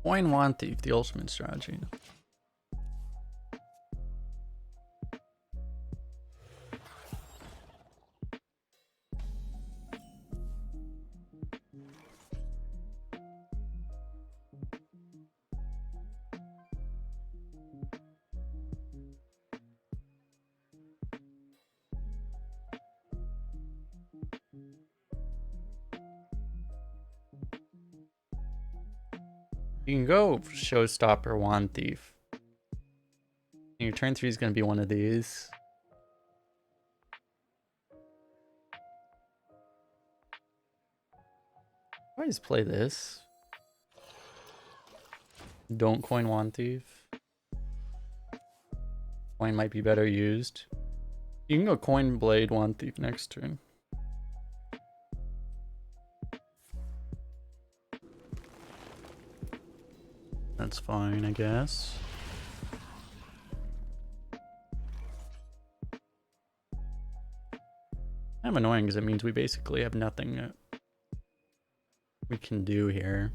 Coin Wand Thief, the ultimate strategy. You can go Showstopper Wand Thief. Your turn 3 is going to be one of these. I always play this. Don't coin Wand Thief. Coin might be better used. You can go coin Blade Wand Thief next turn. That's fine, I guess. Kind of annoying because it means we basically have nothing that we can do here.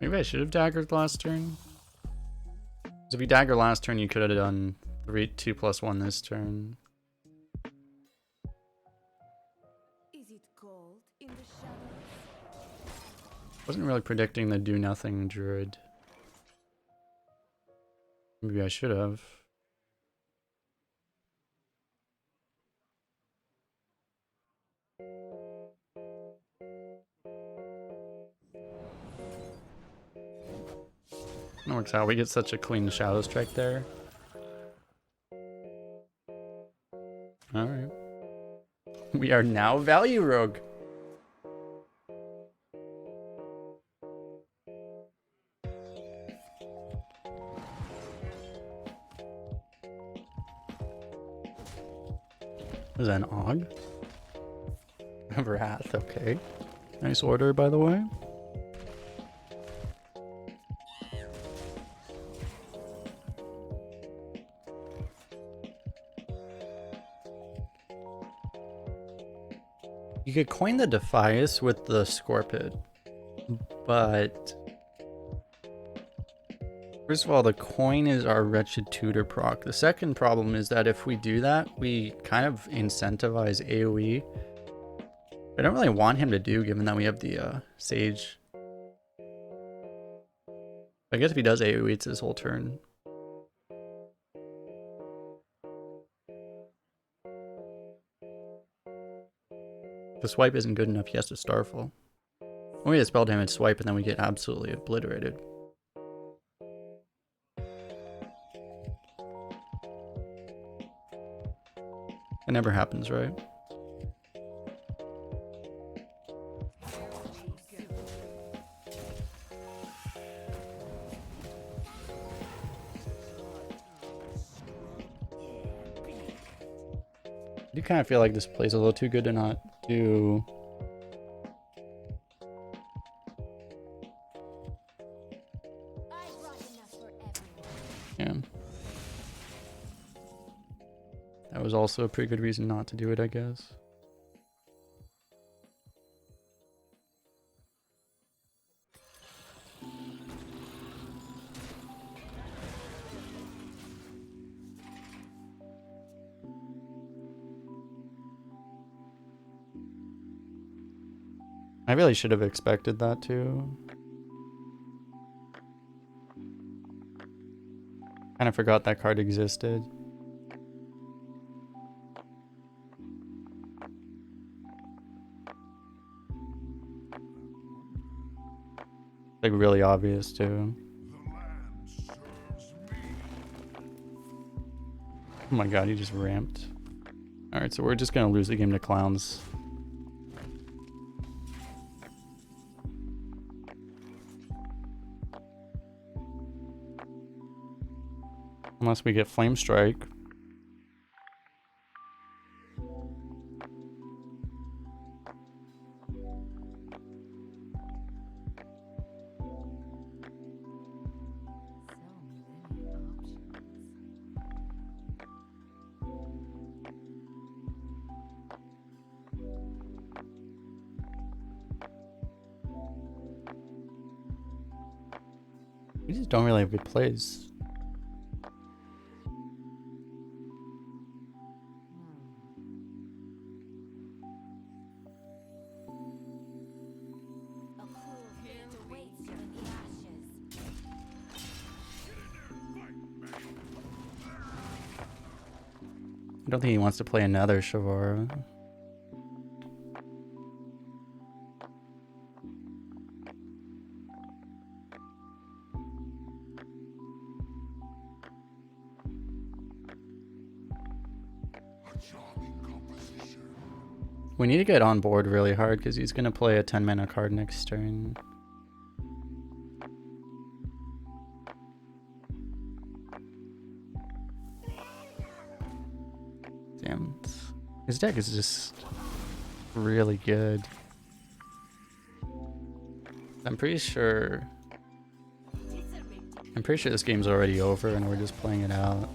Maybe I should have daggered last turn. 'Cause if you dagger last turn, you could have done 2+1 this turn. Is it cold in the shadows? Wasn't really predicting the do nothing druid. Maybe I should have. That works out. We get such a clean shadow strike there. Alright. We are now value rogue. Was that an Og? Wrath, okay. Nice order, by the way. You could coin the Defias with the Scorpid, but first of all, the coin is our Wretched Tutor proc. The second problem is that if we do that, we kind of incentivize AoE. I don't really want him to do, given that we have the Sage. I guess if he does AoE, it's his whole turn. The swipe isn't good enough, he has to Starfall. We get spell damage swipe and then we get absolutely obliterated. It never happens, right? I do kind of feel like this play's a little too good to not do. Yeah. That was also a pretty good reason not to do it, I guess. I really should have expected that too. Kind of forgot that card existed. Like really obvious too. Oh my god, he just ramped. Alright, so we're just gonna lose the game to clowns. Unless we get Flame Strike. We just don't really have good plays. A cruel fate awaits you in the ashes. I don't think he wants to play another Shavara. We need to get on board really hard because he's going to play a 10 mana card next turn. Damn. His deck is just really good. I'm pretty sure this game's already over and we're just playing it out.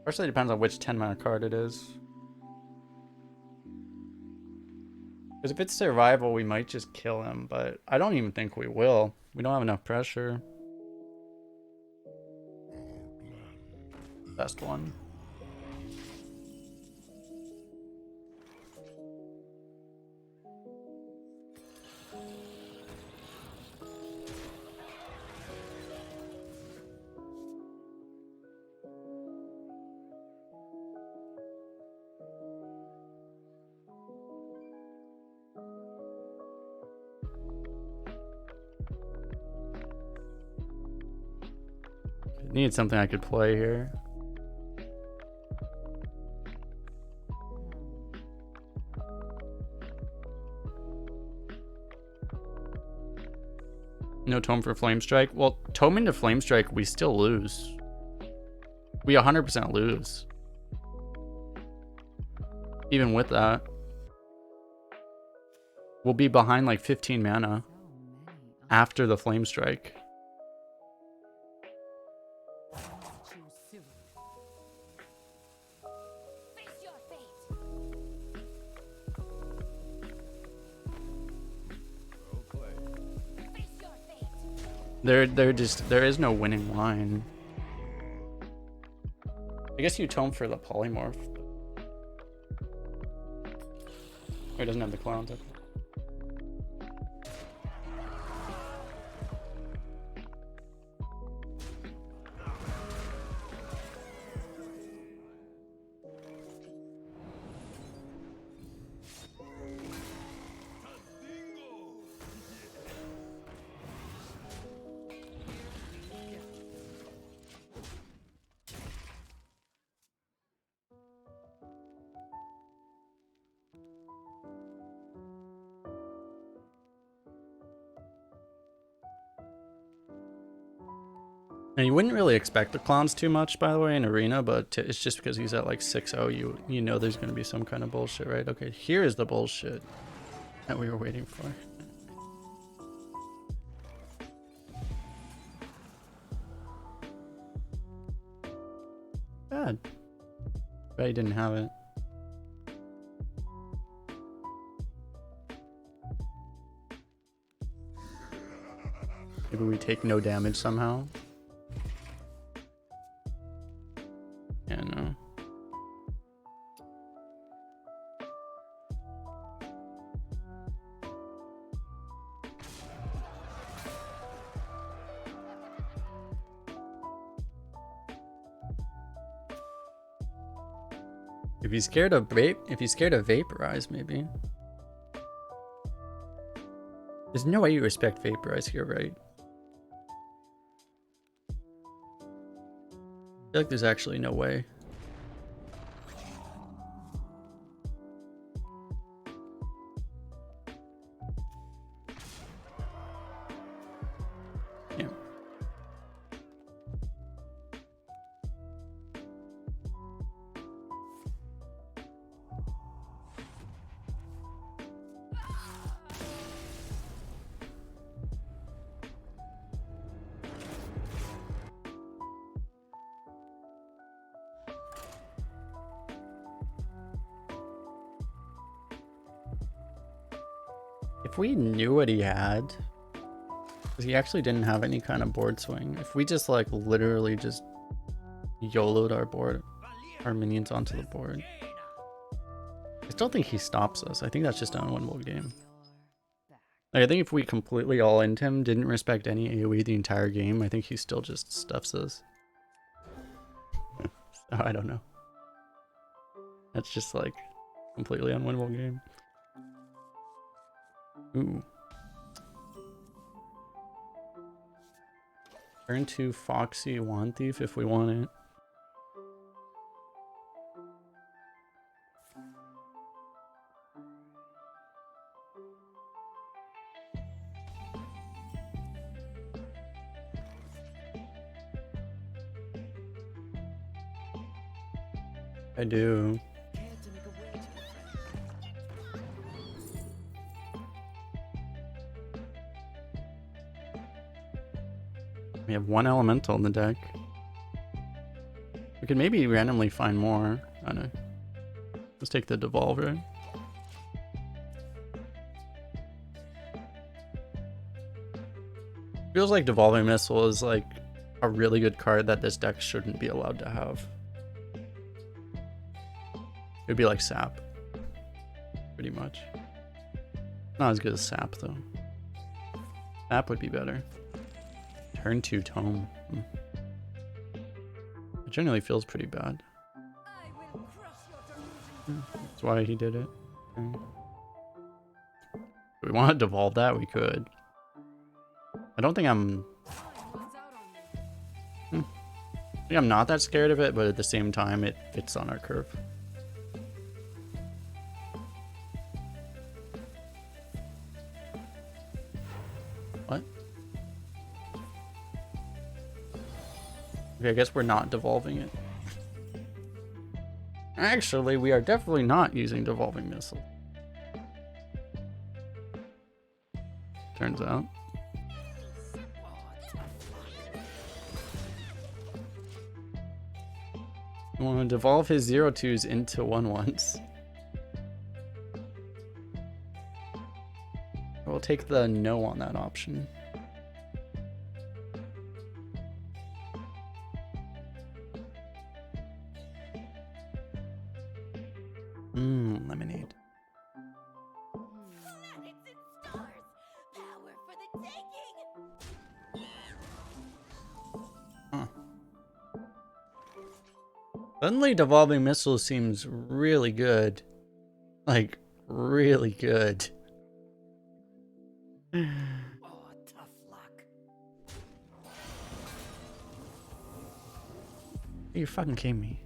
Partially depends on which 10 mana card it is. Because if it's survival, we might just kill him, but I don't even think we will. We don't have enough pressure. Best one. Need something I could play here. No tome for Flame Strike. Well, tome into Flame Strike, we still lose. We 100% lose. Even with that. We'll be behind like 15 mana after the Flame Strike. There is no winning line. I guess you tome for the polymorph. Or it doesn't have the clowns. Okay. And you wouldn't really expect the clowns too much, by the way, in Arena, but it's just because he's at like 6-0, you know there's going to be some kind of bullshit, right? Okay, here is the bullshit that we were waiting for. bad. But he didn't have it. Maybe we take no damage somehow. Yeah, no. If he's scared of vaporize, maybe. There's no way you respect vaporize here, right? I feel like there's actually no way. Yeah. If we knew what he had, because he actually didn't have any kind of board swing. If we just like literally just YOLO'd our minions onto the board. I still think he stops us. I think that's just an unwinnable game. Like, I think if we completely all into him, didn't respect any AoE the entire game, I think he still just stuffs us. So, I don't know. That's just like completely unwinnable game. Ooh. Turn to Foxy Wand Thief if we want it. I do. We have one elemental in the deck. We could maybe randomly find more. I don't know. Let's take the Devolver. Feels like Devolving Missile is like a really good card that this deck shouldn't be allowed to have. It'd be like Sap. Pretty much. Not as good as Sap though. Sap would be better. Turn 2 Tome. It generally feels pretty bad. That's why he did it. Okay. If we want to devolve that, we could. I don't think I'm... I think I'm not that scared of it, but at the same time, it fits on our curve. What? Okay, I guess we're not devolving it. Actually, we are definitely not using Devolving Missile. Turns out. We want to devolve his 0-2s into 1-1s. We'll take the no on that option. Lemonade. Huh. Suddenly Devolving Missile seems really good. Like, really good. Oh, tough luck. You fucking kidding me.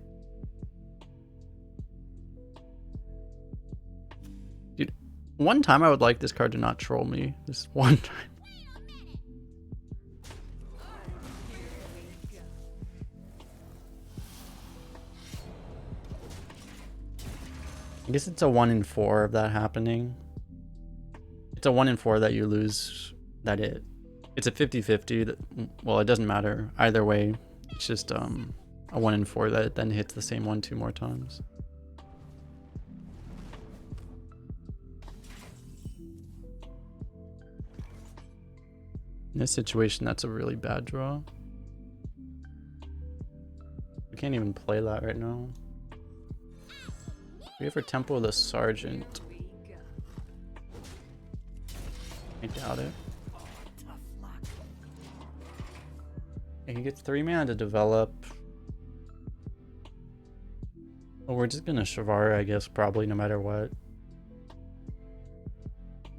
Dude, one time I would like this card to not troll me. This one time. I guess it's a 1 in 4 of that happening. It's a 1 in 4 that you lose it's a 50-50 that, well, it doesn't matter either way. It's just a a 1 in 4 that then hits the same one 2 more times. In this situation, that's a really bad draw. We can't even play that right now. We have our Temple of the Sergeant. I doubt it. And he gets 3 mana to develop. Well, we're just gonna Shavara, I guess, probably no matter what.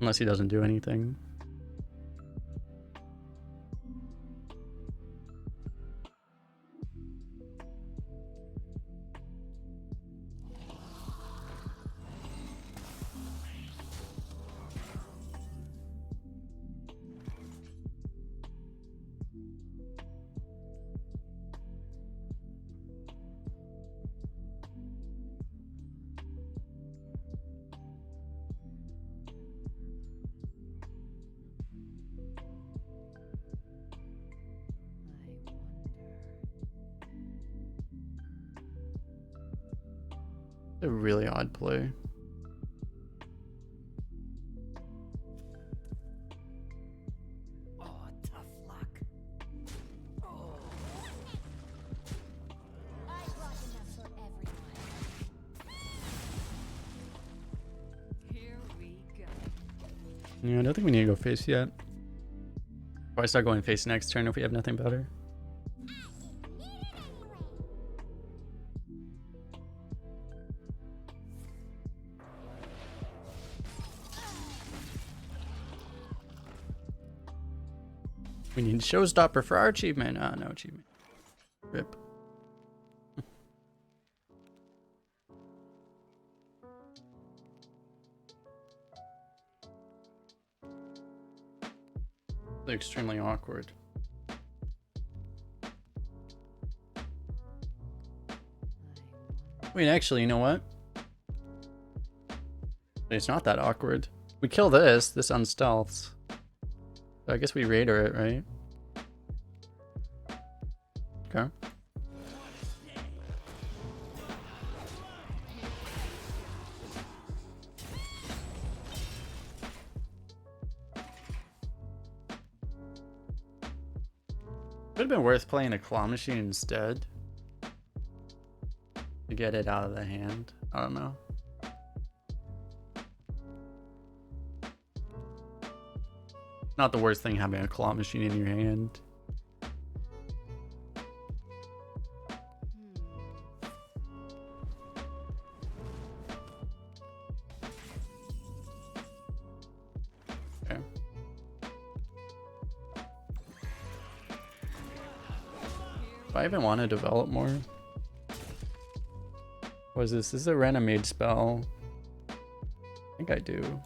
Unless he doesn't do anything. A really odd play. Oh, tough luck. Oh. I brought enough for everyone. Here we go. Yeah, I don't think we need to go face yet. Probably start going face next turn if we have nothing better. We need showstopper for our achievement. Ah, no achievement. Rip. Extremely awkward. Wait, actually, you know what? It's not that awkward. We kill this unstealths. So I guess we raider it, right? Okay. Would have been worth playing a claw machine instead. To get it out of the hand. I don't know. Not the worst thing having a claw machine in your hand. Okay. Do I even want to develop more? What is this? This is a Renamade spell. I think I do.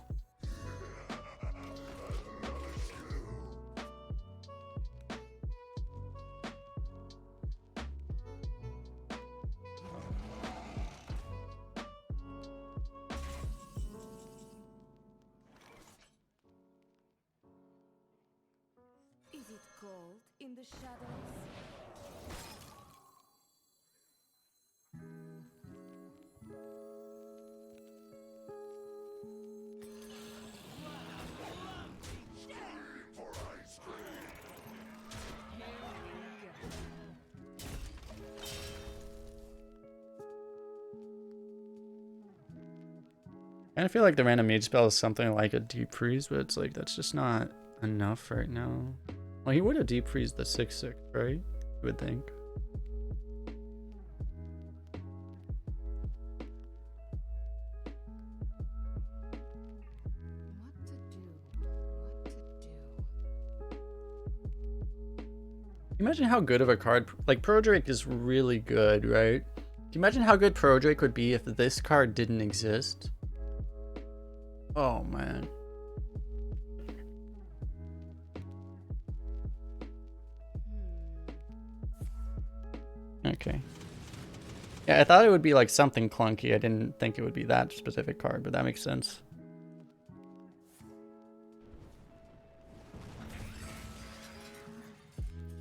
Is it cold in the shadows? I feel like the random mage spell is something like a deep freeze, but it's like that's just not enough right now. Well, he would have deep freezed the 6/6, right? You would think. What to do? What to do? Imagine how good of a card, like Pro Drake is really good, right? Can you imagine how good Pro Drake would be if this card didn't exist? Oh man. Okay. Yeah, I thought it would be like something clunky. I didn't think it would be that specific card, but that makes sense.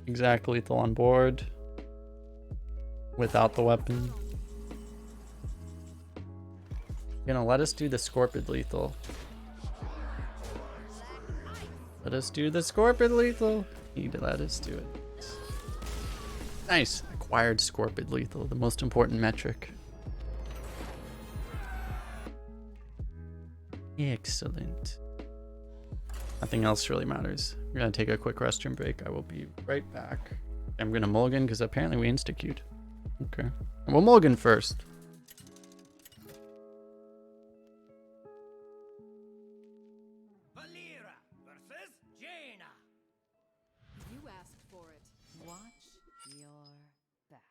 Exact lethal on board. without the weapon. Gonna let us do the Scorpid lethal. Let us do the Scorpid lethal. Need to let us do it. Nice. Acquired Scorpid lethal, the most important metric. Excellent. Nothing else really matters. We're gonna take a quick restroom break. I will be right back. I'm gonna mulligan because apparently we insta-queued. Okay. We'll mulligan first. Valera versus Jaina. You asked for it. Watch your back.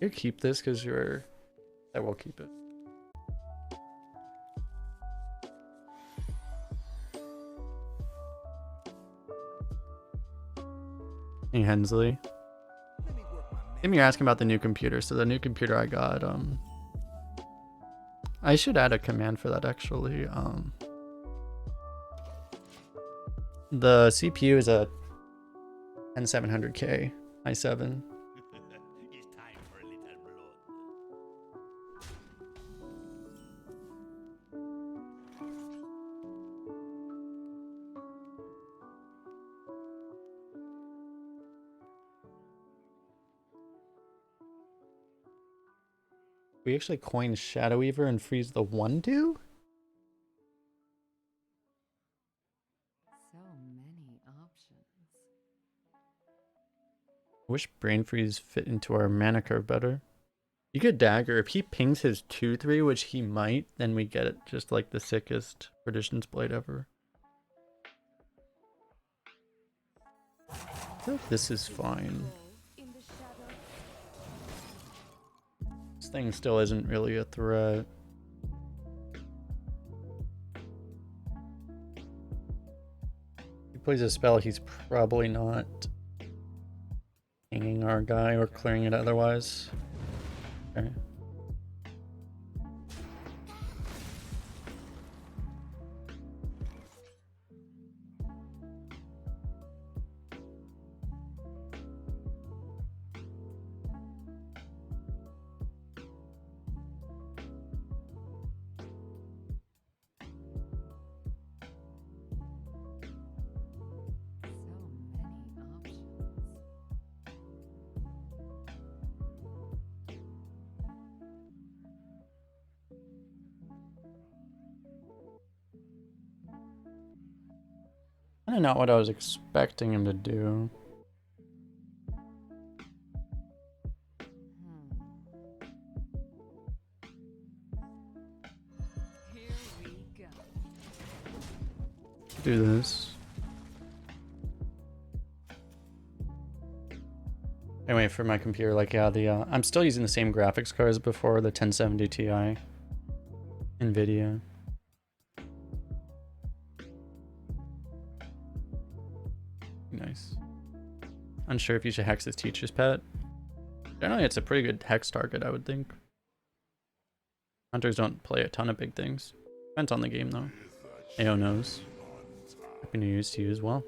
You keep this because you're... I will keep it. Hey Hensley. Let me work my Tim, you're asking about the new computer. So the new computer I got, I should add a command for that actually. The CPU is a 10700K i7. It's time for a little blood. We actually coin Shadow Weaver and freeze the 1-2? So many options. I wish Brain Freeze fit into our mana curve better. You could dagger. If he pings his 2-3, which he might, then we get it just like the sickest Perdition's Blade ever. I feel like this is fine. In the shadow. This thing still isn't really a threat. If he plays a spell, he's probably not hanging our guy or clearing it otherwise. Okay. So many options. Kind of not what I was expecting him to do. Here we go. Do this. Anyway, for my computer, like, yeah, I'm still using the same graphics card as before, the 1070 Ti. NVIDIA. Nice. Unsure if you should hex his teacher's pet. Generally, it's a pretty good hex target, I would think. Hunters don't play a ton of big things. Depends on the game, though. AO knows. Happy New Year's to you as well.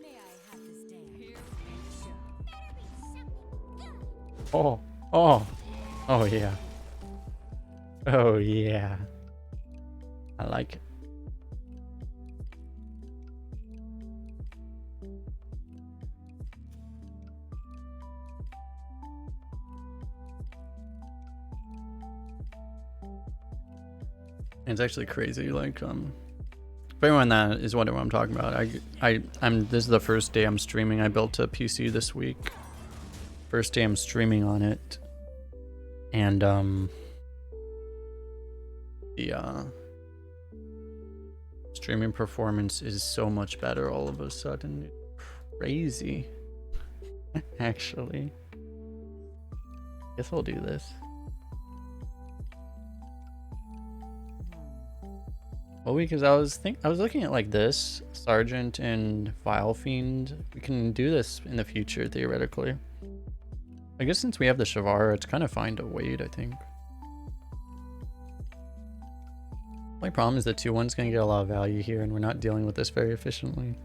May I have this dance? Here we go. Oh, oh, oh yeah. Oh yeah. I like it. It's actually crazy, like, for everyone that is wondering what I'm talking about, this is the first day I'm streaming. I built a PC this week. First day I'm streaming on it. And, the, streaming performance is so much better all of a sudden. Crazy. Actually. Guess I'll do this. Well, because I was looking at like this, Sergeant and Vile Fiend. We can do this in the future, theoretically. I guess since we have the Shavara, it's kind of fine to wait, I think. My problem is the 2-1's gonna get a lot of value here, and we're not dealing with this very efficiently.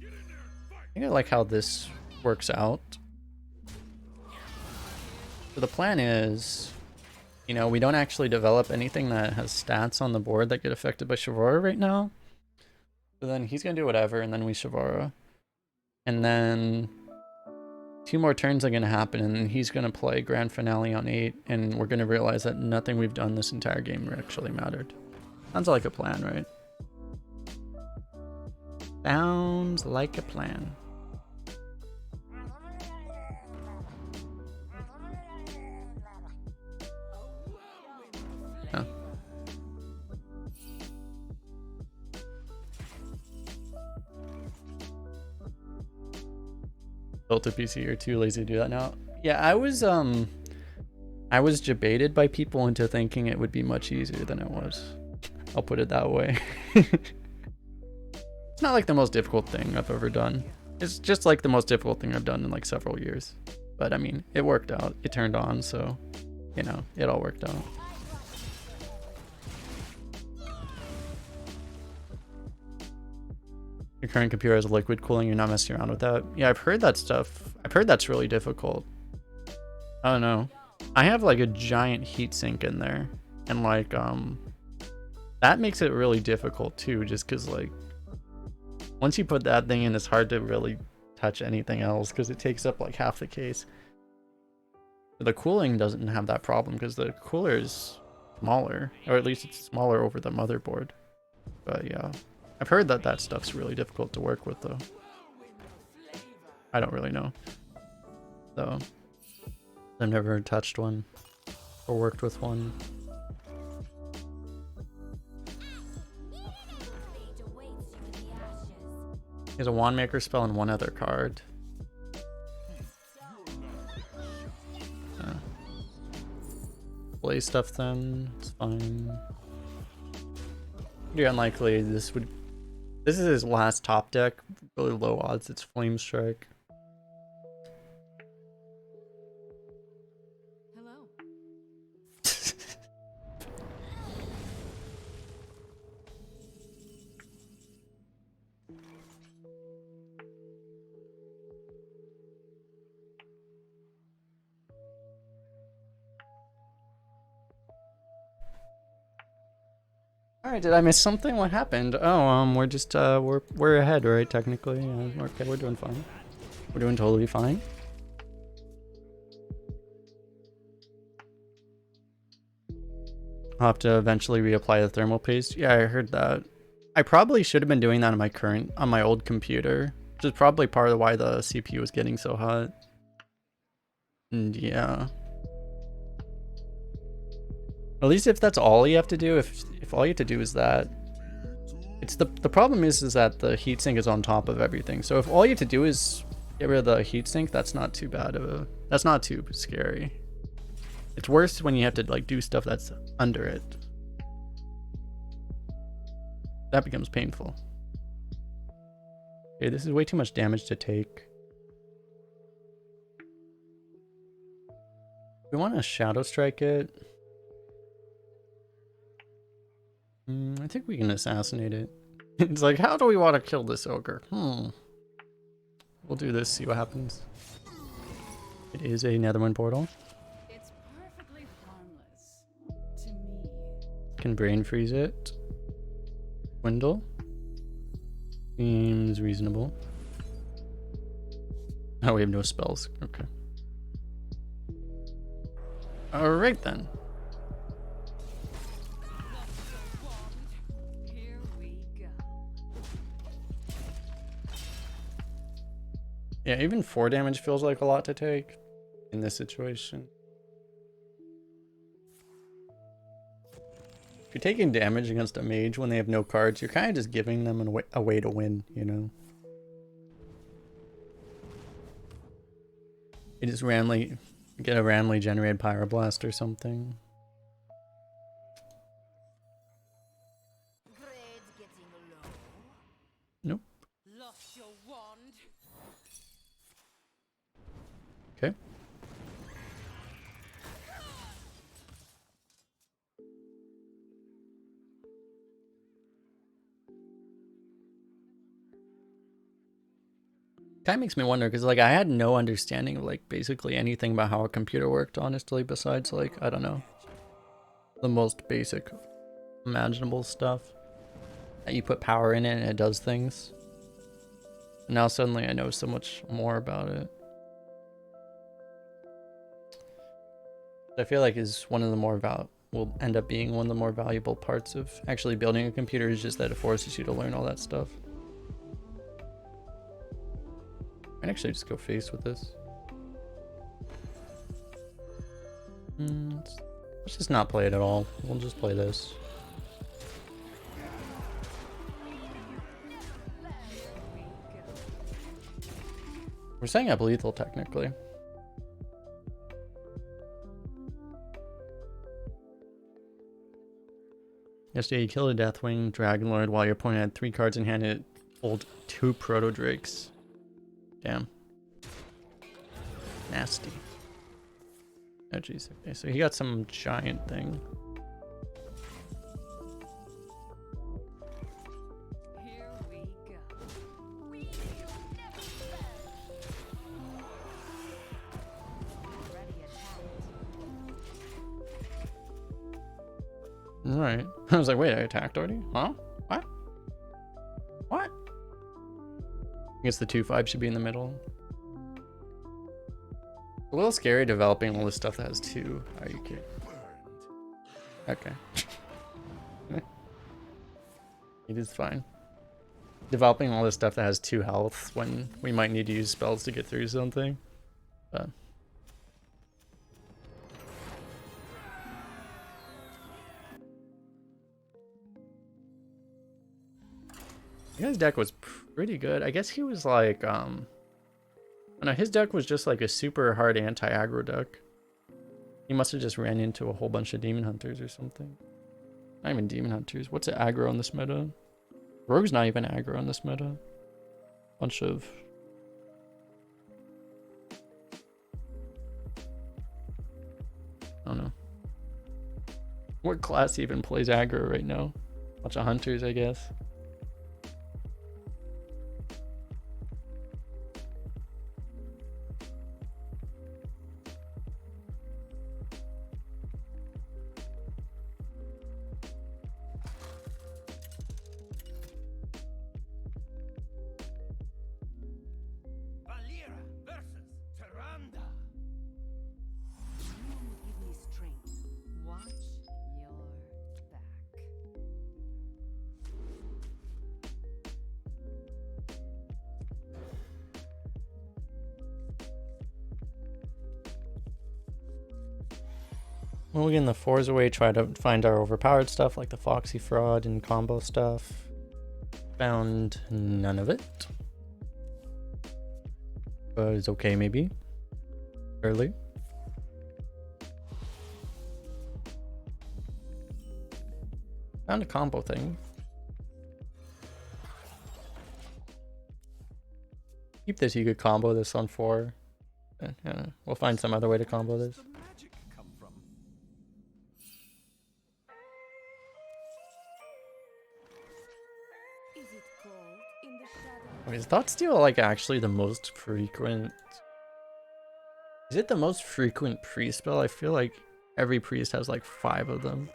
I think I like how this works out. So the plan is, you know, we don't actually develop anything that has stats on the board that get affected by Shavara right now. So then he's gonna do whatever, and then we Shavara. And then 2 more turns are gonna happen, and then he's gonna play Grand Finale on 8, and we're gonna realize that nothing we've done this entire game actually mattered. Sounds like a plan, right? Sounds like a plan. Huh. Built a PC, you're too lazy to do that now. Yeah, I was debated by people into thinking it would be much easier than it was. I'll put it that way. It's not like the most difficult thing I've ever done. It's just like the most difficult thing I've done in like several years. But I mean, it worked out. It turned on, so, you know, it all worked out. Your current computer has liquid cooling, you're not messing around with that. Yeah, I've heard that stuff. I've heard that's really difficult. I don't know. I have like a giant heatsink in there, and like that makes it really difficult too, just because like once you put that thing in, it's hard to really touch anything else because it takes up like half the case. The cooling doesn't have that problem because the cooler is smaller, or at least it's smaller over the motherboard. But yeah, I've heard that that stuff's really difficult to work with though. I don't really know. So I've never touched one or worked with one. He has a wand maker spell and one other card. Play stuff then, it's fine. Pretty unlikely this would... This is his last top deck. Really low odds it's Flame Strike. Hello. Alright, did I miss something? What happened? Oh, we're just, we're ahead, right? Technically, yeah. Okay, we're doing fine. We're doing totally fine. I'll have to eventually reapply the thermal paste. Yeah, I heard that. I probably should have been doing that on my old computer, which is probably part of why the CPU was getting so hot. And yeah. At least if that's all you have to do, if all you have to do is that, it's the problem is that the heatsink is on top of everything. So if all you have to do is get rid of the heatsink, that's not too bad of a, that's not too scary. It's worse when you have to like do stuff that's under it. That becomes painful. Okay, this is way too much damage to take. We want to Shadow Strike it. I think we can assassinate it. It's like, how do we want to kill this ogre? We'll do this, see what happens. It is a Netherwind portal. It's perfectly harmless to me. Can brain freeze it. Dwindle. Seems reasonable. Oh, we have no spells. Okay. Alright then. Here we go. Yeah, even 4 damage feels like a lot to take in this situation. If you're taking damage against a mage when they have no cards, you're kind of just giving them a way to win, you know? You just randomly get a randomly generated Pyroblast or something. Grade's getting low. Nope. Lost your wand. Okay. Kind of makes me wonder because like I had no understanding of like basically anything about how a computer worked, honestly, besides like I don't know, the most basic imaginable stuff that you put power in it and it does things. And now suddenly I know so much more about it. I feel like is one of the more will end up being one of the more valuable parts of actually building a computer, is just that it forces you to learn all that stuff. I can actually just go face with this. Let's just not play it at all. We'll just play this. We're setting up lethal technically. Yesterday you killed a Deathwing Dragonlord while your opponent had 3 cards in hand and it pulled 2 Proto Drakes. Damn. Nasty. Oh jeez, okay, so he got some giant thing. Here we go. We never Ready attacked. Alright. I was like, wait, I attacked already? Huh? What? What? I guess the 2/5 should be in the middle. A little scary developing all this stuff that has 2. Are you kidding? Okay. It is fine. Developing all this stuff that has 2 health when we might need to use spells to get through something. But the guy's deck was pretty good. I guess he was like, no, his deck was just like a super hard anti-aggro deck. He must have just ran into a whole bunch of Demon Hunters or something. Not even Demon Hunters. What's it aggro in this meta? Rogue's not even aggro in this meta. Bunch of... I don't know. What class even plays aggro right now? Bunch of Hunters, I guess. Give me strength. Watch your back. When we get in the 4s away, try to find our overpowered stuff like the Foxy Fraud and combo stuff. Found none of it. But it's okay maybe. Early. Found a combo thing. Keep this, you could combo this on 4. Yeah, we'll find some other way to combo this. The magic come from? Is it cold in the shadow? Okay, is Thoughtsteal like actually the most frequent? Is it the most frequent priest spell? I feel like every priest has like 5 of them.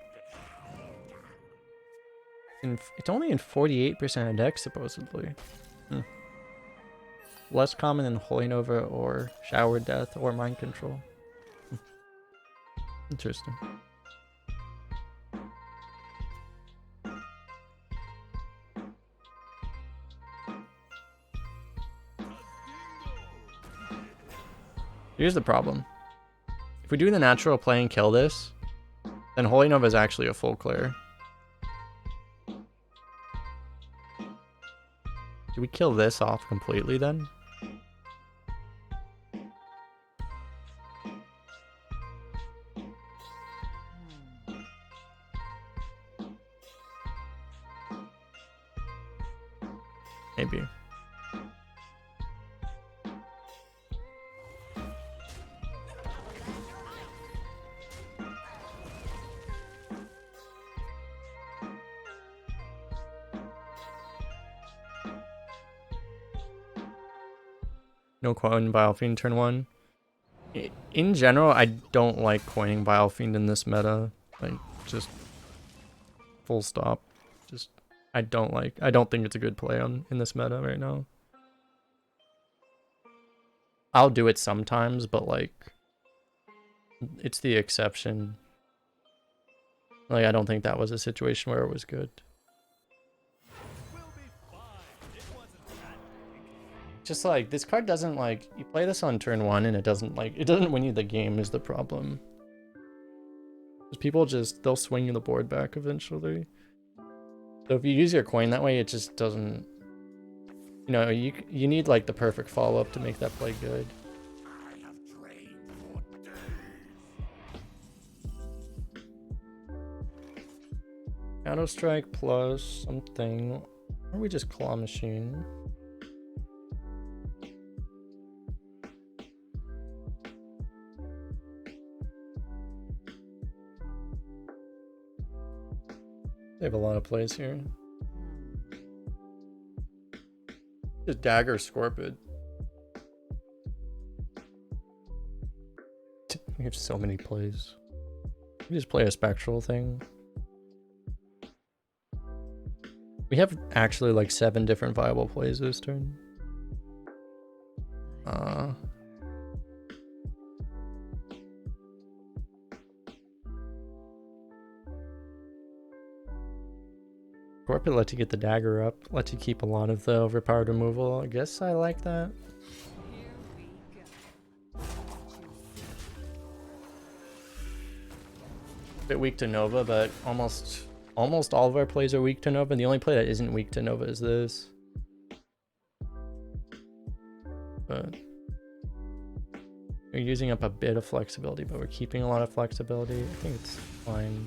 And it's only in 48% of decks supposedly. Less common than Holy Nova or Shower Death or Mind Control. Interesting. Here's the problem. If we do the natural play and kill this, then Holy Nova is actually a full clear. Do we kill this off completely then? Maybe. No coin Biofiend turn 1. In general, I don't like coining Biofiend in this meta. Like, just full stop. Just, I don't think it's a good play in this meta right now. I'll do it sometimes, but like, it's the exception. Like, I don't think that was a situation where it was good. Just like, this card doesn't like, you play this on turn 1 and it doesn't win you the game is the problem. Because people they'll swing the board back eventually. So if you use your coin that way, it just doesn't, you know, you need like the perfect follow-up to make that play good. Counter Strike plus something, or we just Claw Machine. They have a lot of plays here. Just Dagger Scorpid. We have so many plays. We just play a Spectral thing. We have actually like 7 different viable plays this turn. Scorpid lets you get the dagger up, lets you keep a lot of the overpowered removal. I guess I like that. Bit weak to Nova, but almost all of our plays are weak to Nova. The only play that isn't weak to Nova is this. But we're using up a bit of flexibility, but we're keeping a lot of flexibility. I think it's fine.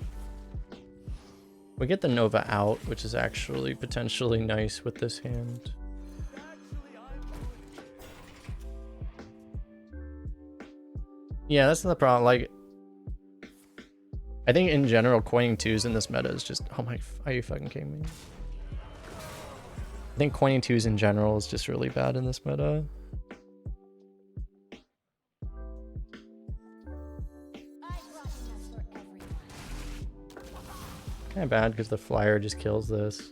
We get the Nova out, which is actually potentially nice with this hand. Yeah, that's the problem. Like, I think in general, coining 2s in this meta is just, oh my, are you fucking kidding me? I think coining 2s in general is just really bad in this meta. Kind of bad because the flyer just kills this.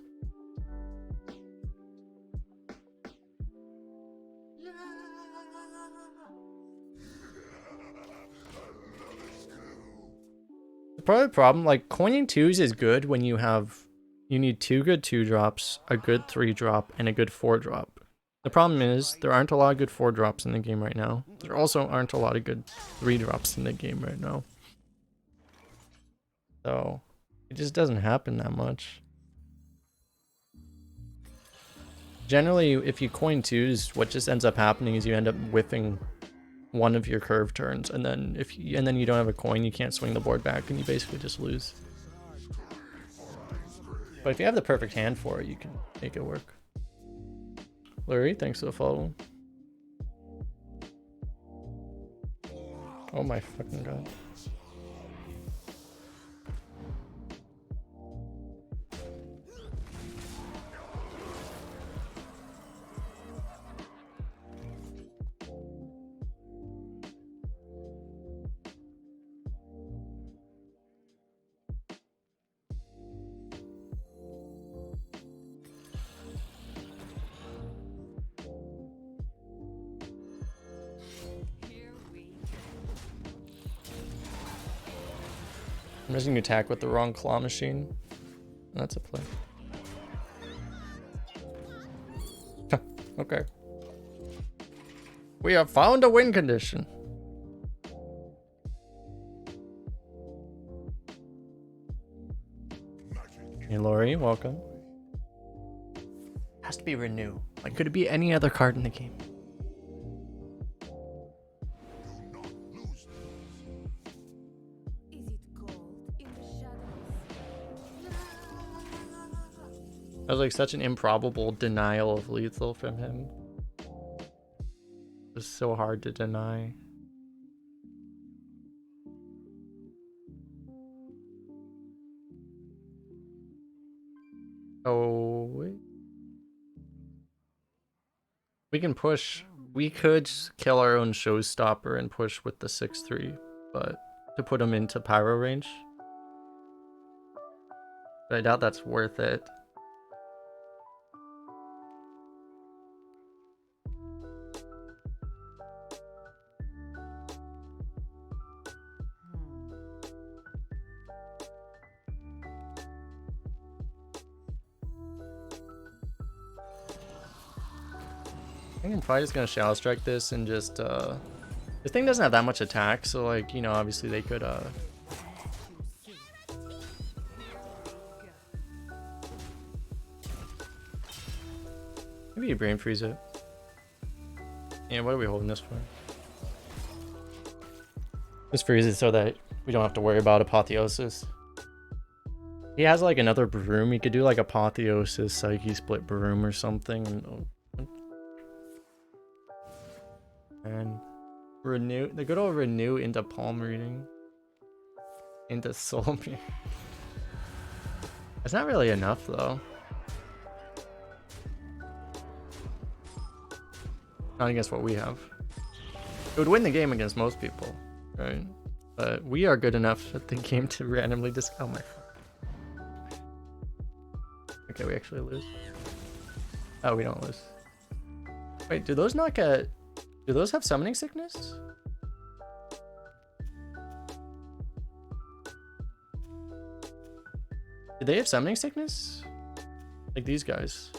Part of the problem, like, coining 2s is good when you need 2 good 2-drops, a good 3-drop, and a good 4-drop. The problem is, there aren't a lot of good 4-drops in the game right now. There also aren't a lot of good 3-drops in the game right now. So, it just doesn't happen that much. Generally, if you coin 2s, what just ends up happening is you end up whiffing one of your curve turns, and then then you don't have a coin, you can't swing the board back, and you basically just lose. But if you have the perfect hand for it, you can make it work. Larry, thanks for the follow. Oh my fucking god. I'm missing attack with the wrong claw machine. That's a play. Okay. We have found a win condition. Hey Lori, welcome. Has to be Renew. Like, could it be any other card in the game? That was like such an improbable denial of lethal from him. It was so hard to deny. Oh, wait. We can push We could kill our own showstopper and push with the 6-3, but to put him into pyro range. But I doubt that's worth it. I think I'm probably just gonna Shadow Strike this and just this thing doesn't have that much attack, so like, you know, obviously they could maybe you brain freeze it. Yeah, what are we holding this for? Just freeze it so that we don't have to worry about Apotheosis. He has like another Broom. He could do like Apotheosis, Psyche Split Broom or something. And renew, the good old renew into palm reading. Into soul reading. It's not really enough though. Not against what we have. It would win the game against most people, right? But we are good enough at the game to randomly just, oh my. Okay, we actually lose. Oh, we don't lose. Wait, do those not get, do those have summoning sickness? Do they have summoning sickness? Like these guys.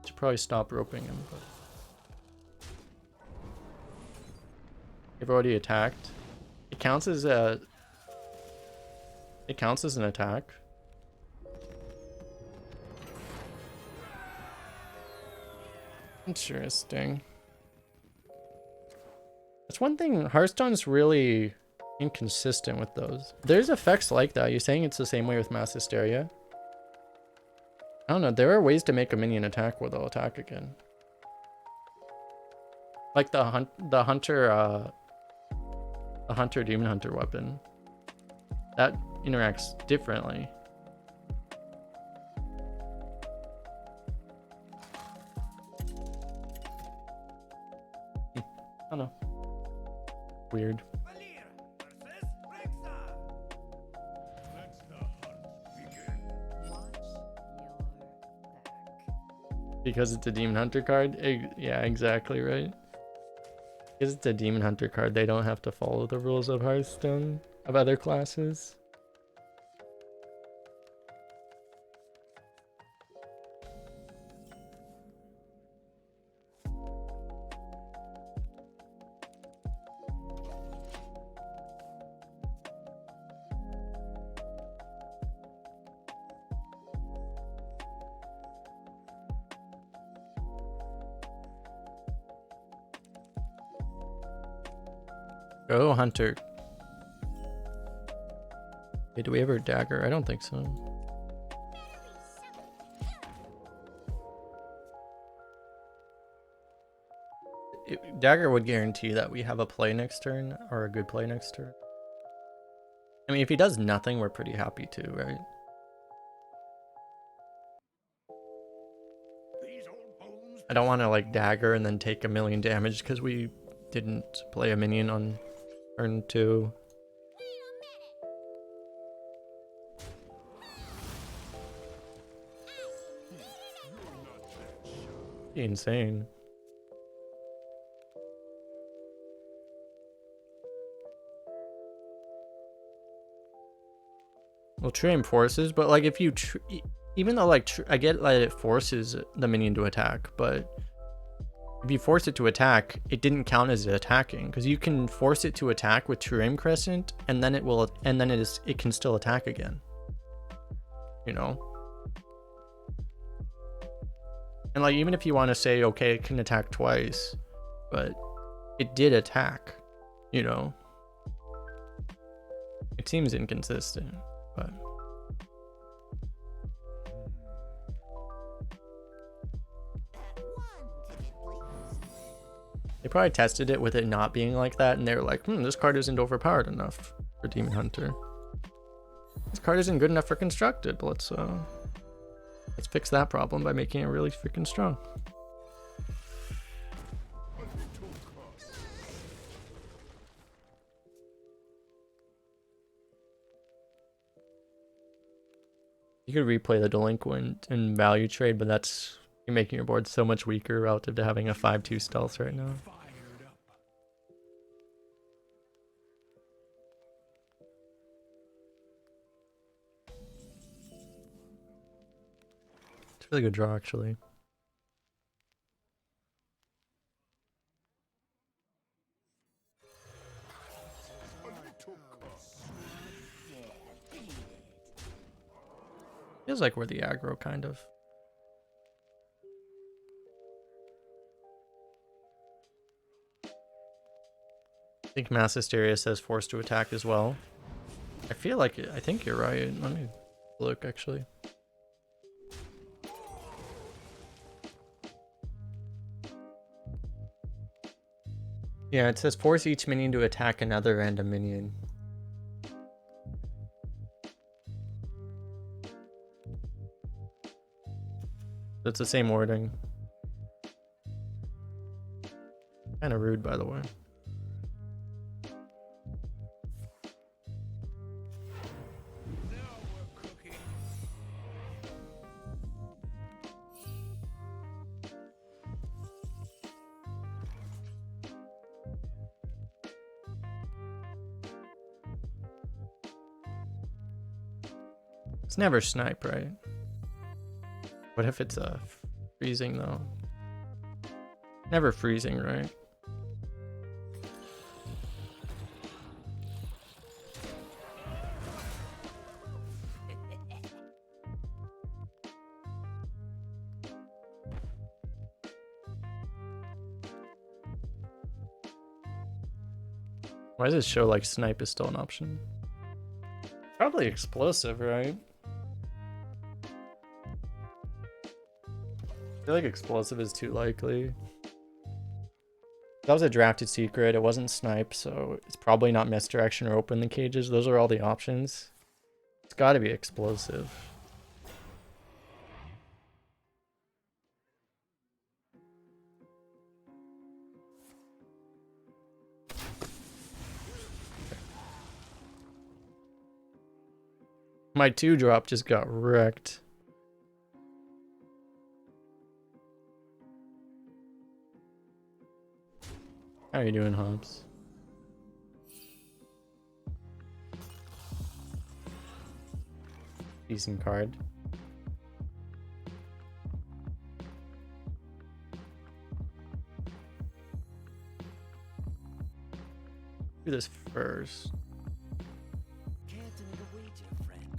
Should probably stop roping him, but they've already attacked. It counts as a, it counts as an attack. Interesting. That's one thing, Hearthstone's really inconsistent with those. There's effects like that. You're saying it's the same way with Mass Hysteria? I don't know, there are ways to make a minion attack where they'll attack again. Like the hunter demon hunter weapon. That interacts differently. I don't know. Weird. Because it's a demon hunter card? Yeah, exactly right. Because it's a demon hunter card, they don't have to follow the rules of Hearthstone of other classes. Go hunter. Wait, do we ever dagger? I don't think so. Dagger would guarantee that we have a play next turn, or a good play next turn. I mean, if he does nothing, we're pretty happy too, right? I don't want to like dagger and then take a million damage because we didn't play a minion on turn 2. Insane. Well, Triumph forces, but like if you, even though like I get that it forces the minion to attack, but if you force it to attack, it didn't count as attacking because you can force it to attack with True Aim Crescent, and then it will, and then it can still attack again. You know. And like even if you want to say okay, it can attack twice, but it did attack. You know. It seems inconsistent, but. They probably tested it with it not being like that, and they were like, this card isn't overpowered enough for Demon Hunter. This card isn't good enough for Constructed. Let's Let's fix that problem by making it really freaking strong. You could replay the delinquent and value trade, but that's you're making your board so much weaker relative to having a 5-2 stealth right now. It's a really good draw, actually. Feels like we're the aggro, kind of. I think Mass Hysteria says forced to attack as well. I feel like I think you're right. Let me look, actually. Yeah, it says force each minion to attack another random minion. That's the same wording. Kind of rude, by the way. It's never snipe, right? What if it's freezing though? Never freezing, right? Why does it show like snipe is still an option? Probably explosive, right? I feel like explosive is too likely. That was a drafted secret. It wasn't snipe, so it's probably not misdirection or open the cages. Those are all the options. It's got to be explosive. My 2-drop just got wrecked. How are you doing, Hobbs? Decent card. Do this first. Care to make a wager, friend?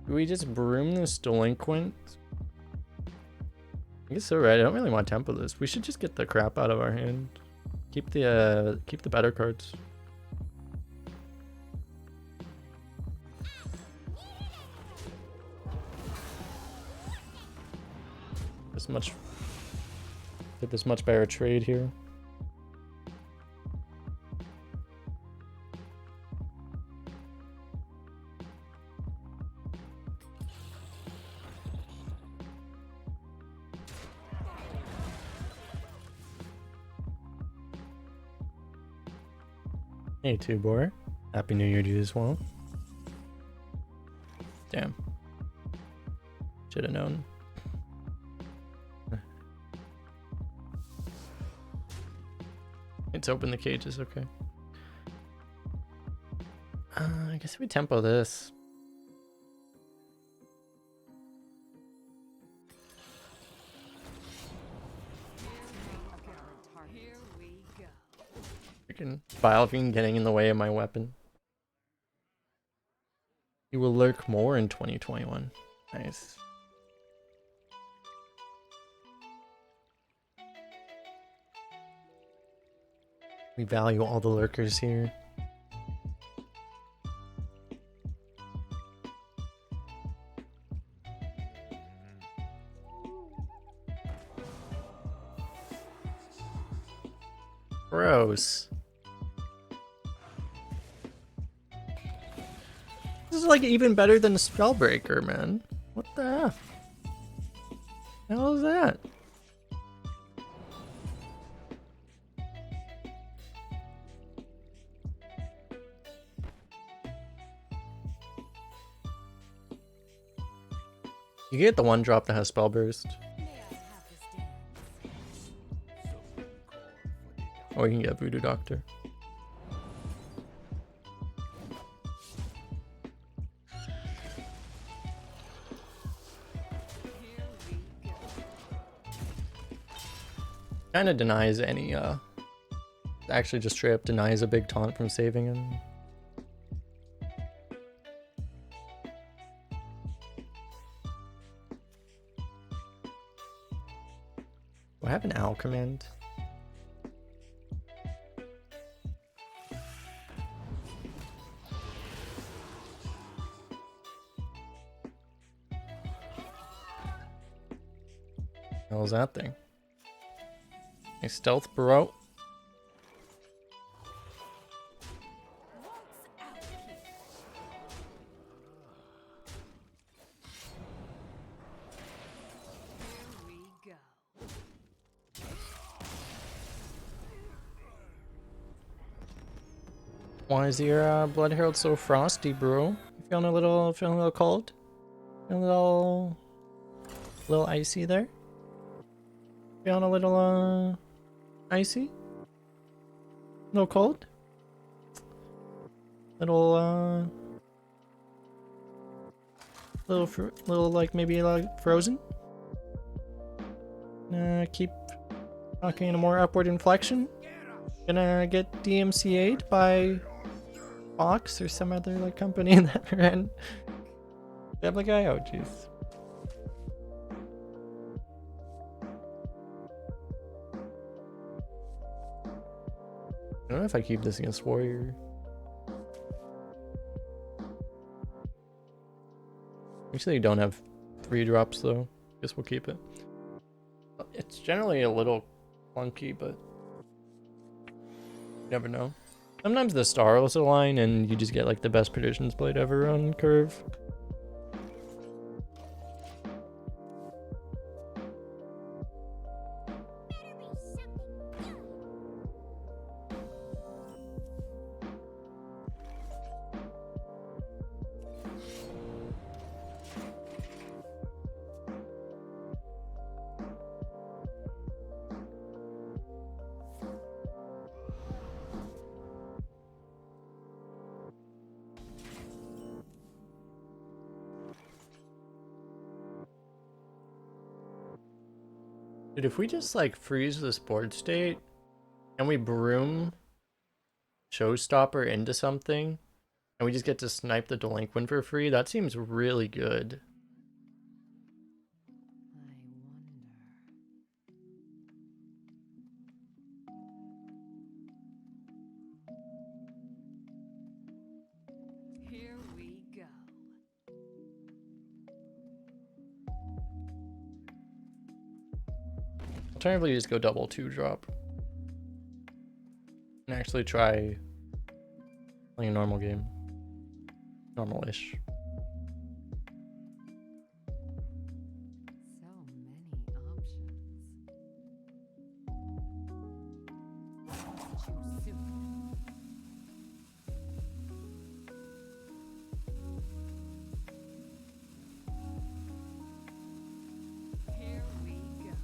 Do we just broom this delinquent? I guess so, right? I don't really want to tempo this. We should just get the crap out of our hand. Keep the better cards. Get this much better trade here. Hey, Tubor. Happy New Year to you as well. Damn. Should have known. It's open the cages, okay. I guess we tempo this. Here we go. Freaking Bilefiend getting in the way of my weapon. You will lurk more in 2021. Nice. We value all the lurkers here. gross. This is like even better than Spellbreaker, man. What the hell is that? You get the one drop that has Spell Burst. May I have this dance? Or you can get Voodoo Doctor. Here we go. Kinda denies any actually just straight up denies a big taunt from saving him. Do I have an owl command? What was that thing? A stealth bro. What's out here? Here we go. Why is your Blood Herald so frosty, bro? Feeling a little cold? Feeling a little icy there? Feeling a little icy? A little cold? Little little like maybe like frozen? Keep talking in a more upward inflection. Gonna get DMCA'd by Fox or some other like company that ran Family Guy. Oh jeez. I don't know if I keep this against Warrior. Usually you don't have 3 drops though. Guess we'll keep it. It's generally a little clunky, but you never know. Sometimes the stars align and you just get like the best Perdition's Blade ever on curve. Dude, if we just like freeze this board state and we broom Showstopper into something and we just get to snipe the Delinquent for free, that seems really good. I wonder. Here we go. Alternatively, just go double 2 drop. And actually try playing a normal game. Normal-ish. So many options. Choose soon. Here we go.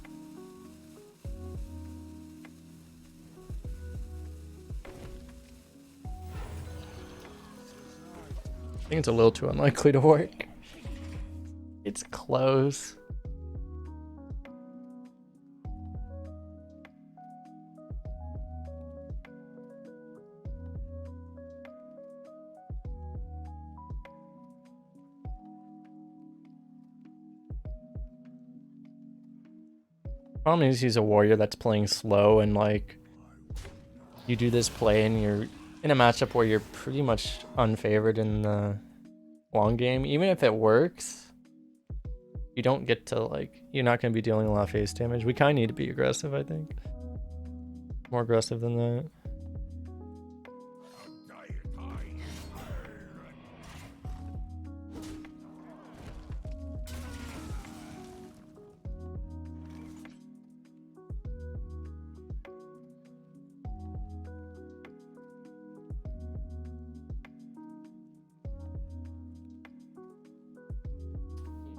I think it's a little too unlikely to work. It's close. Problem is he's a warrior that's playing slow, and like you do this play and you're in a matchup where you're pretty much unfavored in the long game. Even if it works, you don't get to like, you're not going to be dealing a lot of face damage. We kind of need to be aggressive, I think. more aggressive than that.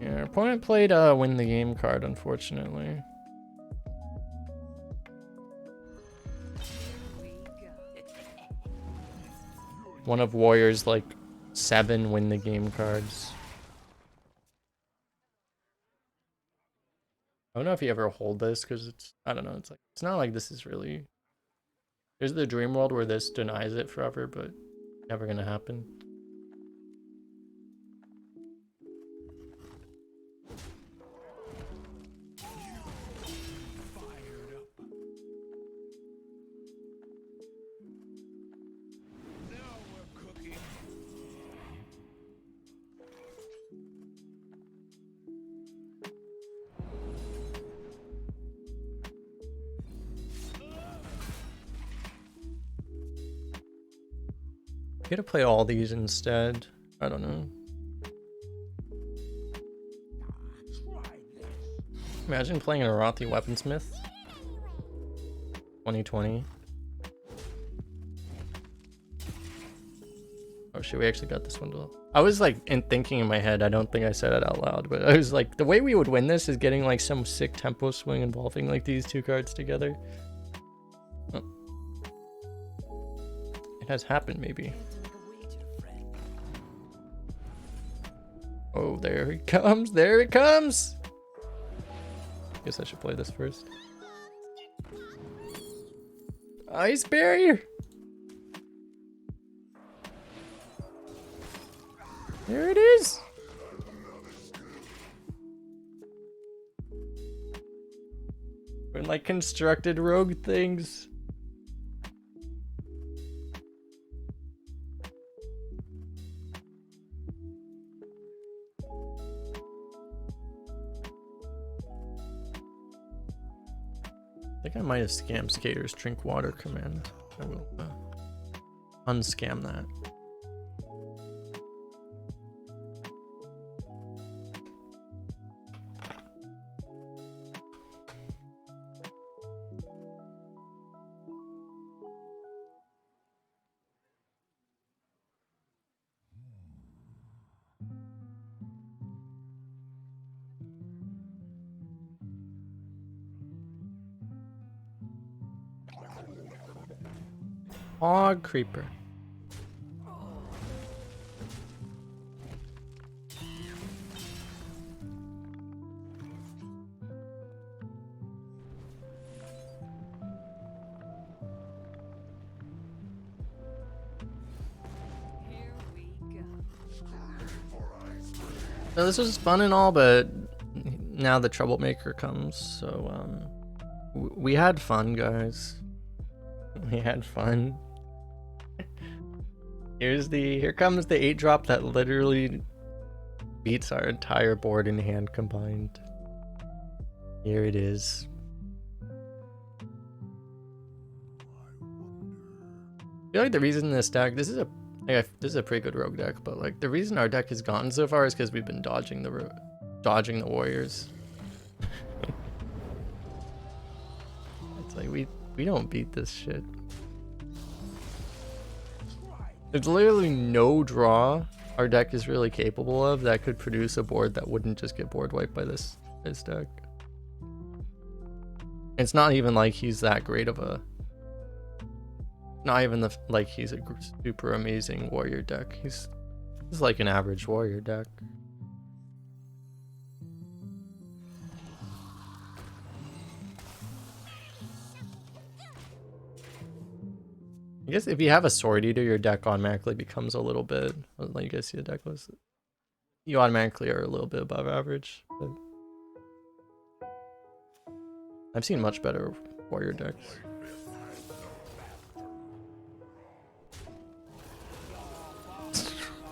Yeah, our opponent played a win the game card, unfortunately. One of Warrior's like 7 win the game cards. I don't know if you ever hold this because it's, I don't know, it's like, it's not like this is really, there's the dream world where this denies it forever, but never gonna happen. You gotta play all these instead. I don't know. Imagine playing an Arathi Weaponsmith. 2020. Oh shit, we actually got this one to. I was like thinking in my head, I don't think I said it out loud, but I was like, the way we would win this is getting like some sick tempo swing involving like these two cards together. Oh. It has happened maybe. Oh, there it comes, there it comes! Guess I should play this first. Ice barrier! There it is! We're in like constructed rogue things. I think I might have scammed Skater's drink water command. I will unscam that. Hog creeper. So this was fun and all, but now the troublemaker comes. So we had fun, guys. We had fun. Here comes the 8-drop that literally beats our entire board in hand combined. Here it is. I feel like the reason this deck, this is a pretty good rogue deck, but like the reason our deck has gotten so far is because we've been dodging the warriors. It's like we don't beat this shit. There's literally no draw our deck is really capable of that could produce a board that wouldn't just get board wiped by this deck. It's not even like he's that great of a. Not even like he's a super amazing warrior deck. He's like an average warrior deck. I guess if you have a Sword Eater, your deck automatically becomes a little bit, like you guys see the deck list, you automatically are a little bit above average. But I've seen much better warrior decks.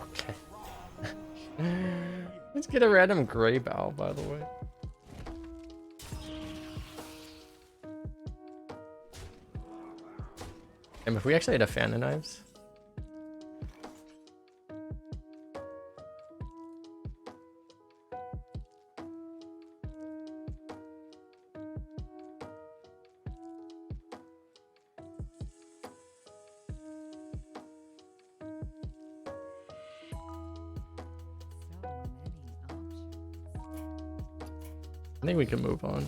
Okay. Let's get a random Grey Bow, by the way. And if we actually had a fan of knives. So many options. I think we can move on.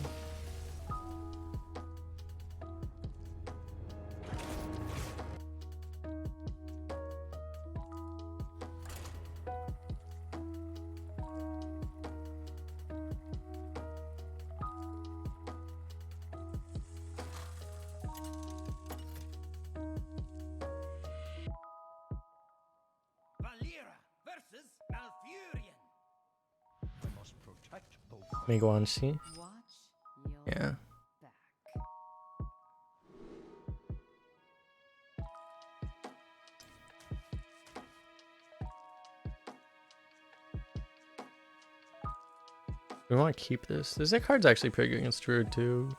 Valera versus Malfurion. Let me go on see. Watch your Yeah. back. We want to keep this. This card's actually pretty good against Druid too.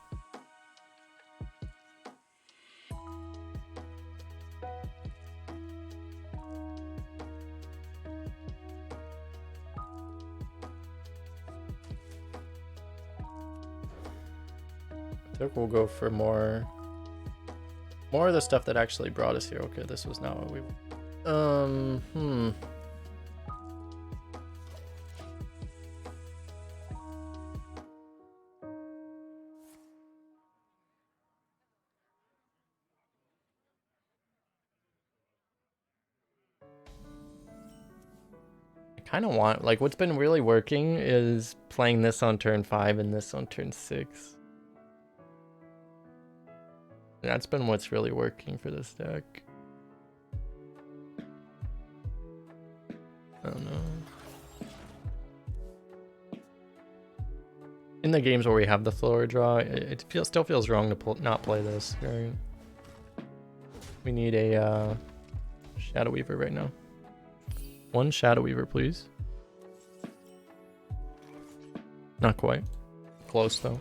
I think we'll go for more of the stuff that actually brought us here. Okay, this was not what we I kind of want, like, what's been really working is playing this on turn 5 and this on turn 6. That's been what's really working for this deck. I don't know. In the games where we have the floor draw, it still feels wrong to not play this. Right? We need a Shadow Weaver right now. One Shadow Weaver, please. Not quite. Close, though.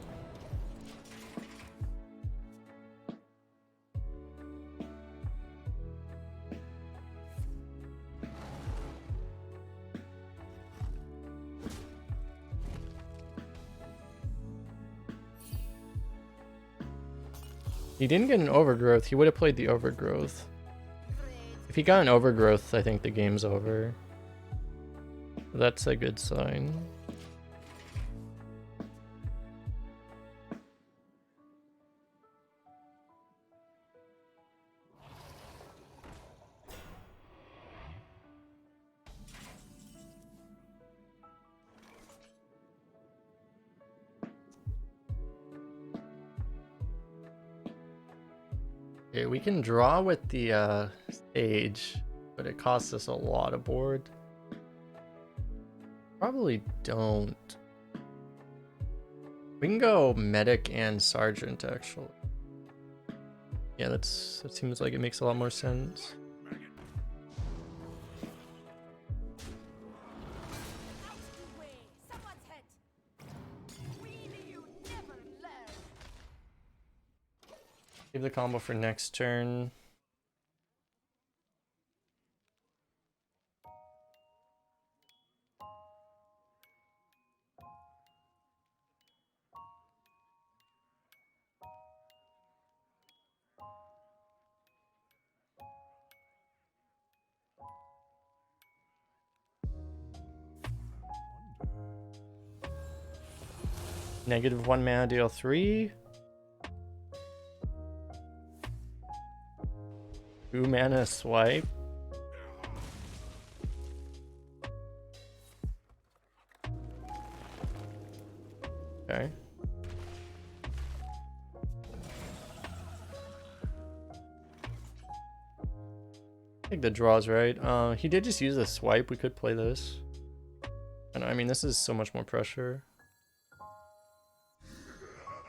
He didn't get an Overgrowth. He would have played the Overgrowth. If he got an Overgrowth, I think the game's over. That's a good sign. Okay, we can draw with the stage, but it costs us a lot of board. Probably don't. We can go medic and sergeant actually. Yeah, that seems like it makes a lot more sense. Out the way! Someone's hit! Really, you never learn! Save the combo for next turn. -1 mana, deal 3. 2 mana swipe. Okay. I think the draw's right. He did just use a swipe. We could play this. And I mean, this is so much more pressure.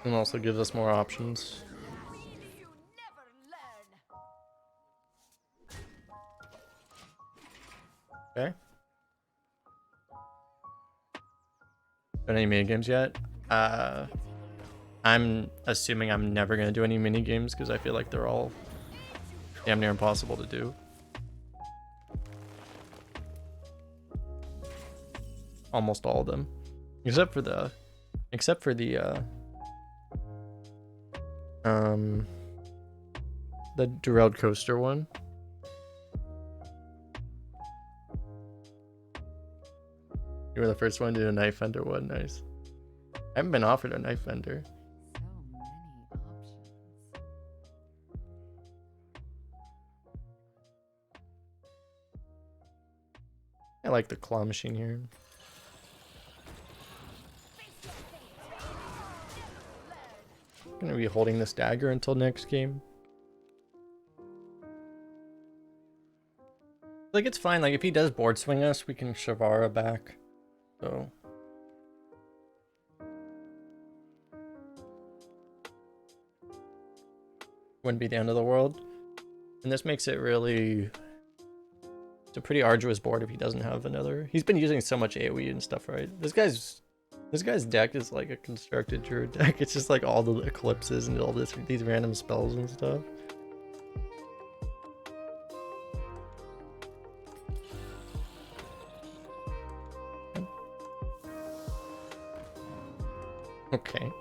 And also gives us more options. Really, you never learn! Okay. Done any mini games yet? I'm assuming I'm never gonna do any mini games because I feel like they're all damn near impossible to do. Almost all of them. Except for the derailed coaster one. You were the first one to do a knife vendor one, nice. I haven't been offered a knife vendor. So many options. I like the claw machine here. Gonna be holding this dagger until next game. Like, it's fine. Like, if he does board swing us, we can Shavara back. So. Wouldn't be the end of the world. And this makes it really... It's a pretty arduous board if he doesn't have another. He's been using so much AoE and stuff, right? This guy's deck is like a constructed druid deck. It's just like all the eclipses and all these random spells and stuff. Okay.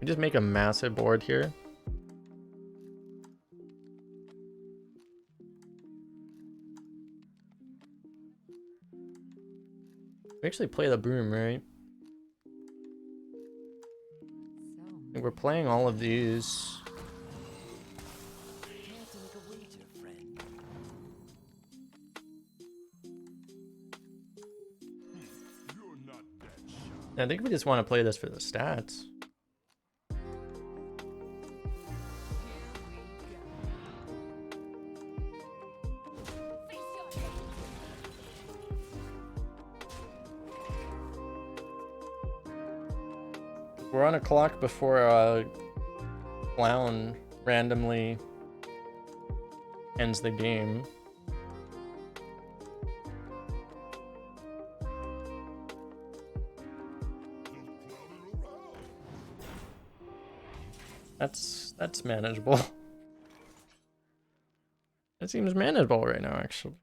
We just make a massive board here. We actually play the broom, right? And we're playing all of these. Care to make a wager, friend? You're not that sharp. I think we just want to play this for the stats. We're on a clock before a clown randomly ends the game. That's manageable. That seems manageable right now, actually.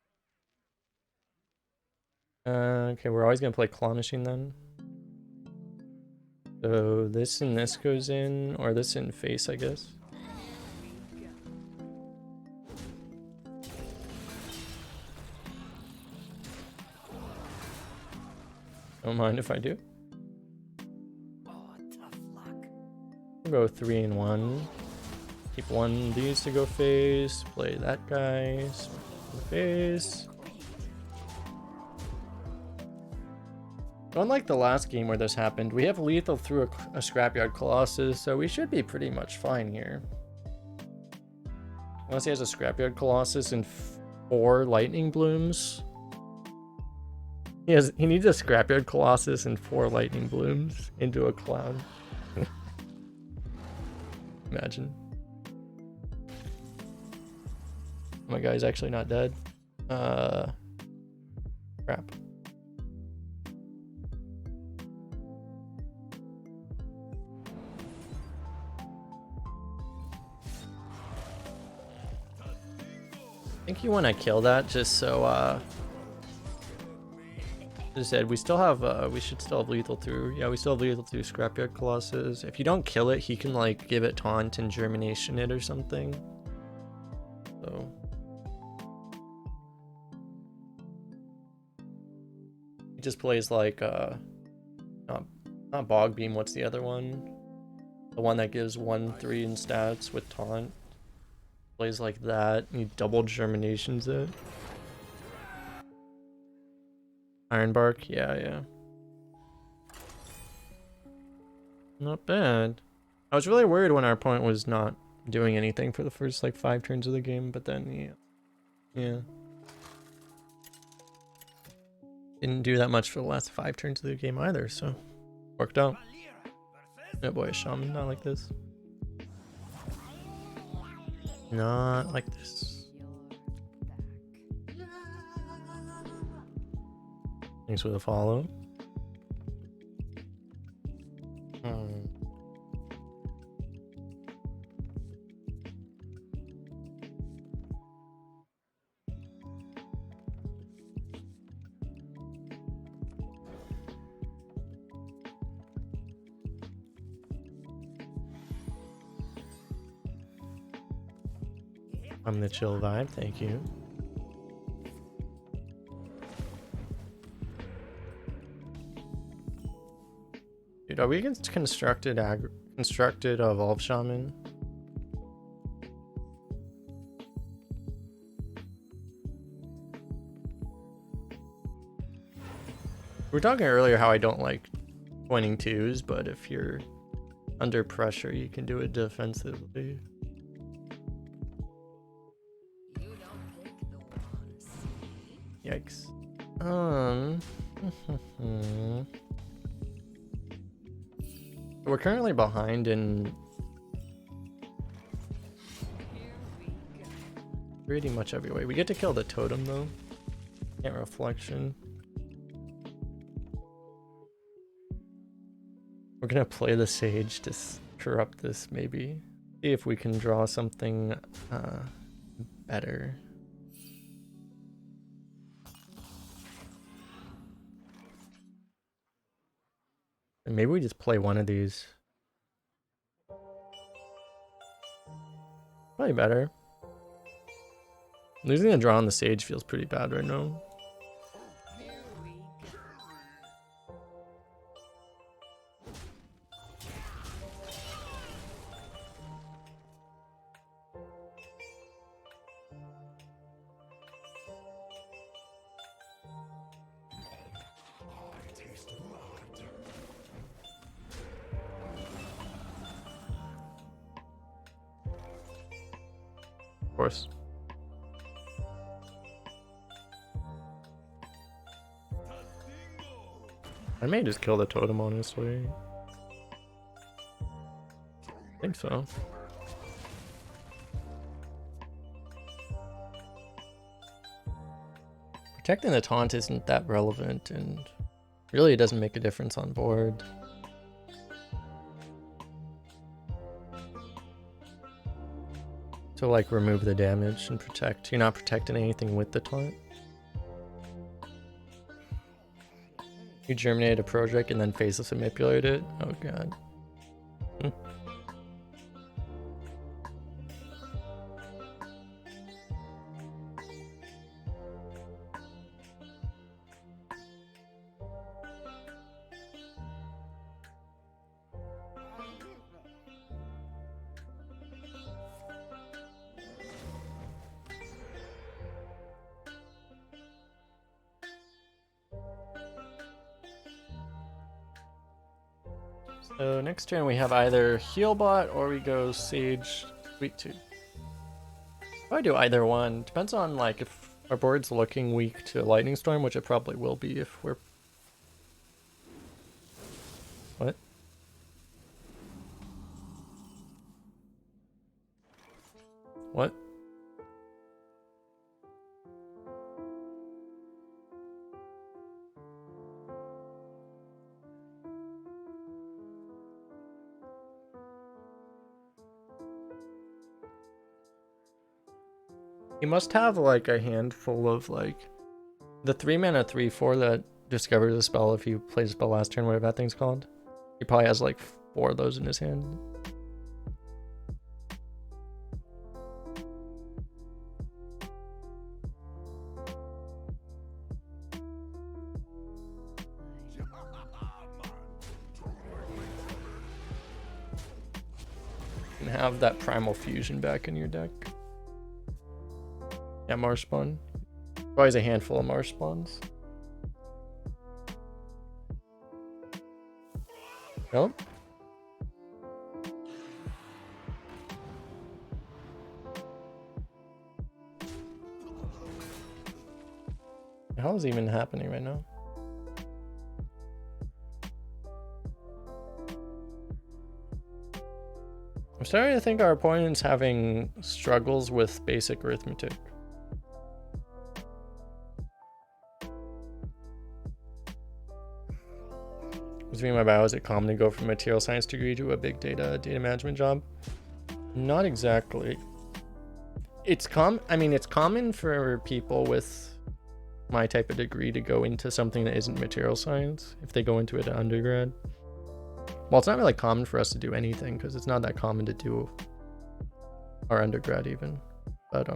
Okay, we're always gonna play claw machine then. So this and this goes in, or this in face, I guess. Don't mind if I do. Oh, tough luck. We'll go 3 and 1. Keep one of these to go face. Play that guy. Face. Unlike the last game where this happened, we have lethal through a Scrapyard Colossus, so we should be pretty much fine here. Unless he has a Scrapyard Colossus and 4 Lightning Blooms. He needs a Scrapyard Colossus and 4 Lightning Blooms into a clown. Imagine. Oh my god, he's actually not dead. Crap. I think you want to kill that just so, as I said, we still have, we should still have lethal through. Yeah, we still have lethal through Scrapyard Colossus. If you don't kill it, he can, like, give it taunt and germination it or something. So. He just plays, like, not Bog Beam, what's the other one? The one that gives 1/3 in stats with taunt. Plays like that, and he double germinations it. Ironbark, yeah. Not bad. I was really worried when our opponent was not doing anything for the first like 5 turns of the game, but then yeah. Didn't do that much for the last 5 turns of the game either, so worked out. Oh boy, shaman, not like this. Not like this. Thanks for the follow. I'm the chill vibe, thank you. Dude, are we against constructed evolved shaman? We were talking earlier how I don't like pointing twos, but if you're under pressure, you can do it defensively. Yikes. We're currently behind in pretty much every way. We get to kill the totem though. Can't reflection. We're gonna play the sage to corrupt this maybe. See if we can draw something better. And maybe we just play one of these. Probably better. Losing a draw on the sage feels pretty bad right now. Of course. I may just kill the totem, honestly. I think so. Protecting the taunt isn't that relevant, and really it doesn't make a difference on board. So like remove the damage and protect. You're not protecting anything with the taunt. You germinate a project and then faceless manipulate it? Oh god. So next turn we have either Healbot or we go Sage Sweet Tooth. I do either one. Depends on like if our board's looking weak to Lightning Storm, which it probably will be if we're... What? What? He must have like a handful of like the 3-mana 3/4 that discovers a spell if he plays a spell last turn, whatever that thing's called. He probably has like 4 of those in his hand. You can have that Primal Fusion back in your deck. Yeah, Marsh Spawn. Always a handful of Marsh Spawns. Nope. What the hell is even happening right now? I'm starting to think our opponent's having struggles with basic arithmetic. Between my bio, is it common to go from a material science degree to a big data management job? Not exactly. It's it's common for people with my type of degree to go into something that isn't material science if they go into it at undergrad. Well, it's not really common for us to do anything because it's not that common to do our undergrad even. But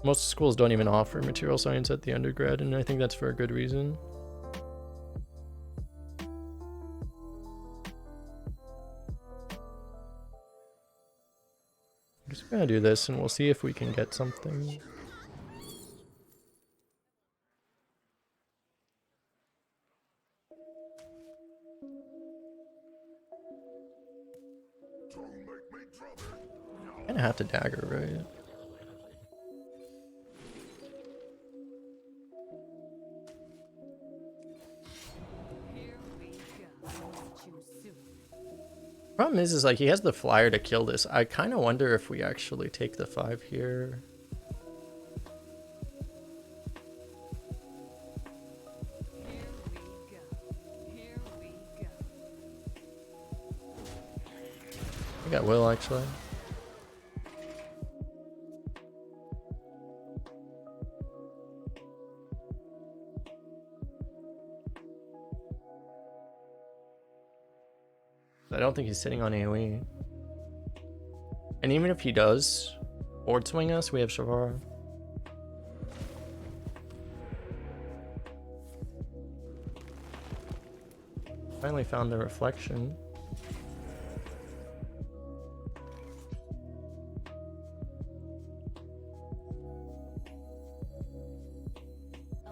most schools don't even offer material science at the undergrad, and I think that's for a good reason. I'm just gonna do this and we'll see if we can get something. Kinda have to dagger, right? Here we go. Too soon. Problem is like he has the flyer to kill this. I kind of wonder if we actually take the 5 here. Here we go. Here we go. I think I will actually. I don't think he's sitting on AoE. And even if he does board swing us, we have Shavara. Finally found the reflection.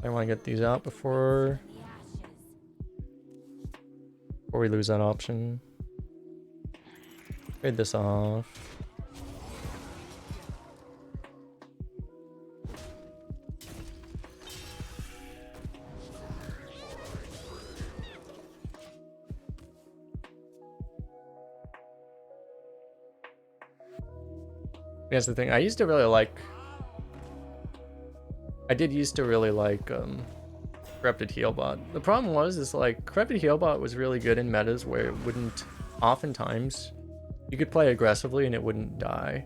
I want to get these out before we lose that option. Trade this off. That's the thing. I did used to really like Corrupted Healbot. The problem is like Corrupted Healbot was really good in metas where it wouldn't, oftentimes you could play aggressively and it wouldn't die.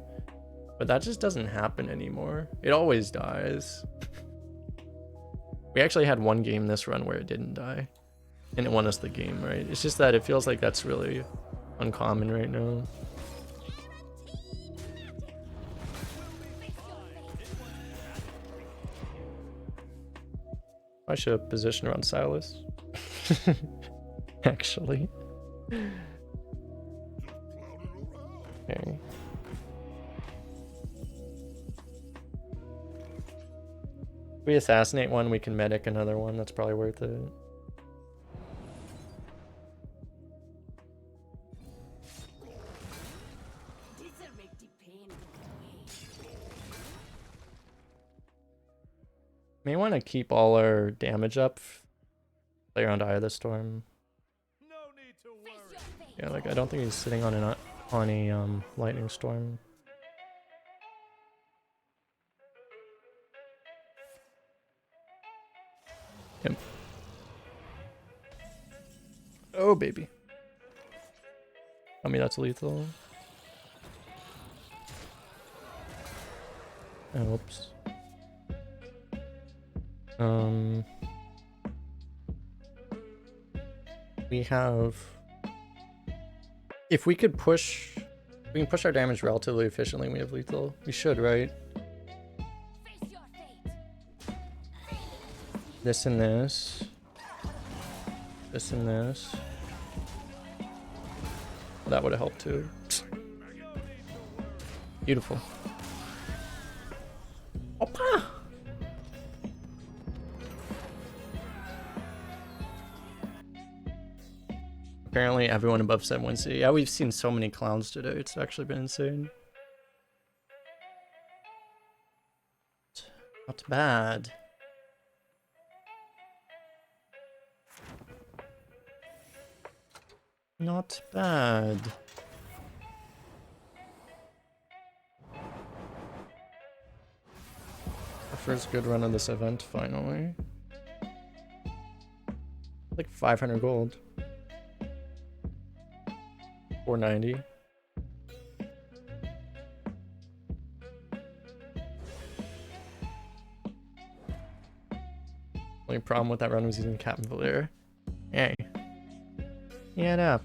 But that just doesn't happen anymore. It always dies. We actually had one game this run where it didn't die. And it won us the game, right? It's just that it feels like that's really uncommon right now. I should have positioned around Silas. Actually. Okay. If we assassinate one, we can medic another one. That's probably worth it. May want to keep all our damage up. Play around Eye of the Storm. No need to worry. Yeah, like I don't think he's sitting on a lightning storm. Yep. Oh baby. I mean that's lethal. Oh, whoops. We have, if we could push, we can push our damage relatively efficiently. We have lethal. We should, right? Face your fate. This and this. This and this. That would have helped too. Beautiful. Opa! Apparently everyone above 7-1C. Yeah, we've seen so many clowns today. It's actually been insane. Not bad. Not bad. The first good run of this event, finally. Like 500 gold. 490. Only problem with that run was using Captain Valera. Hey. Get up.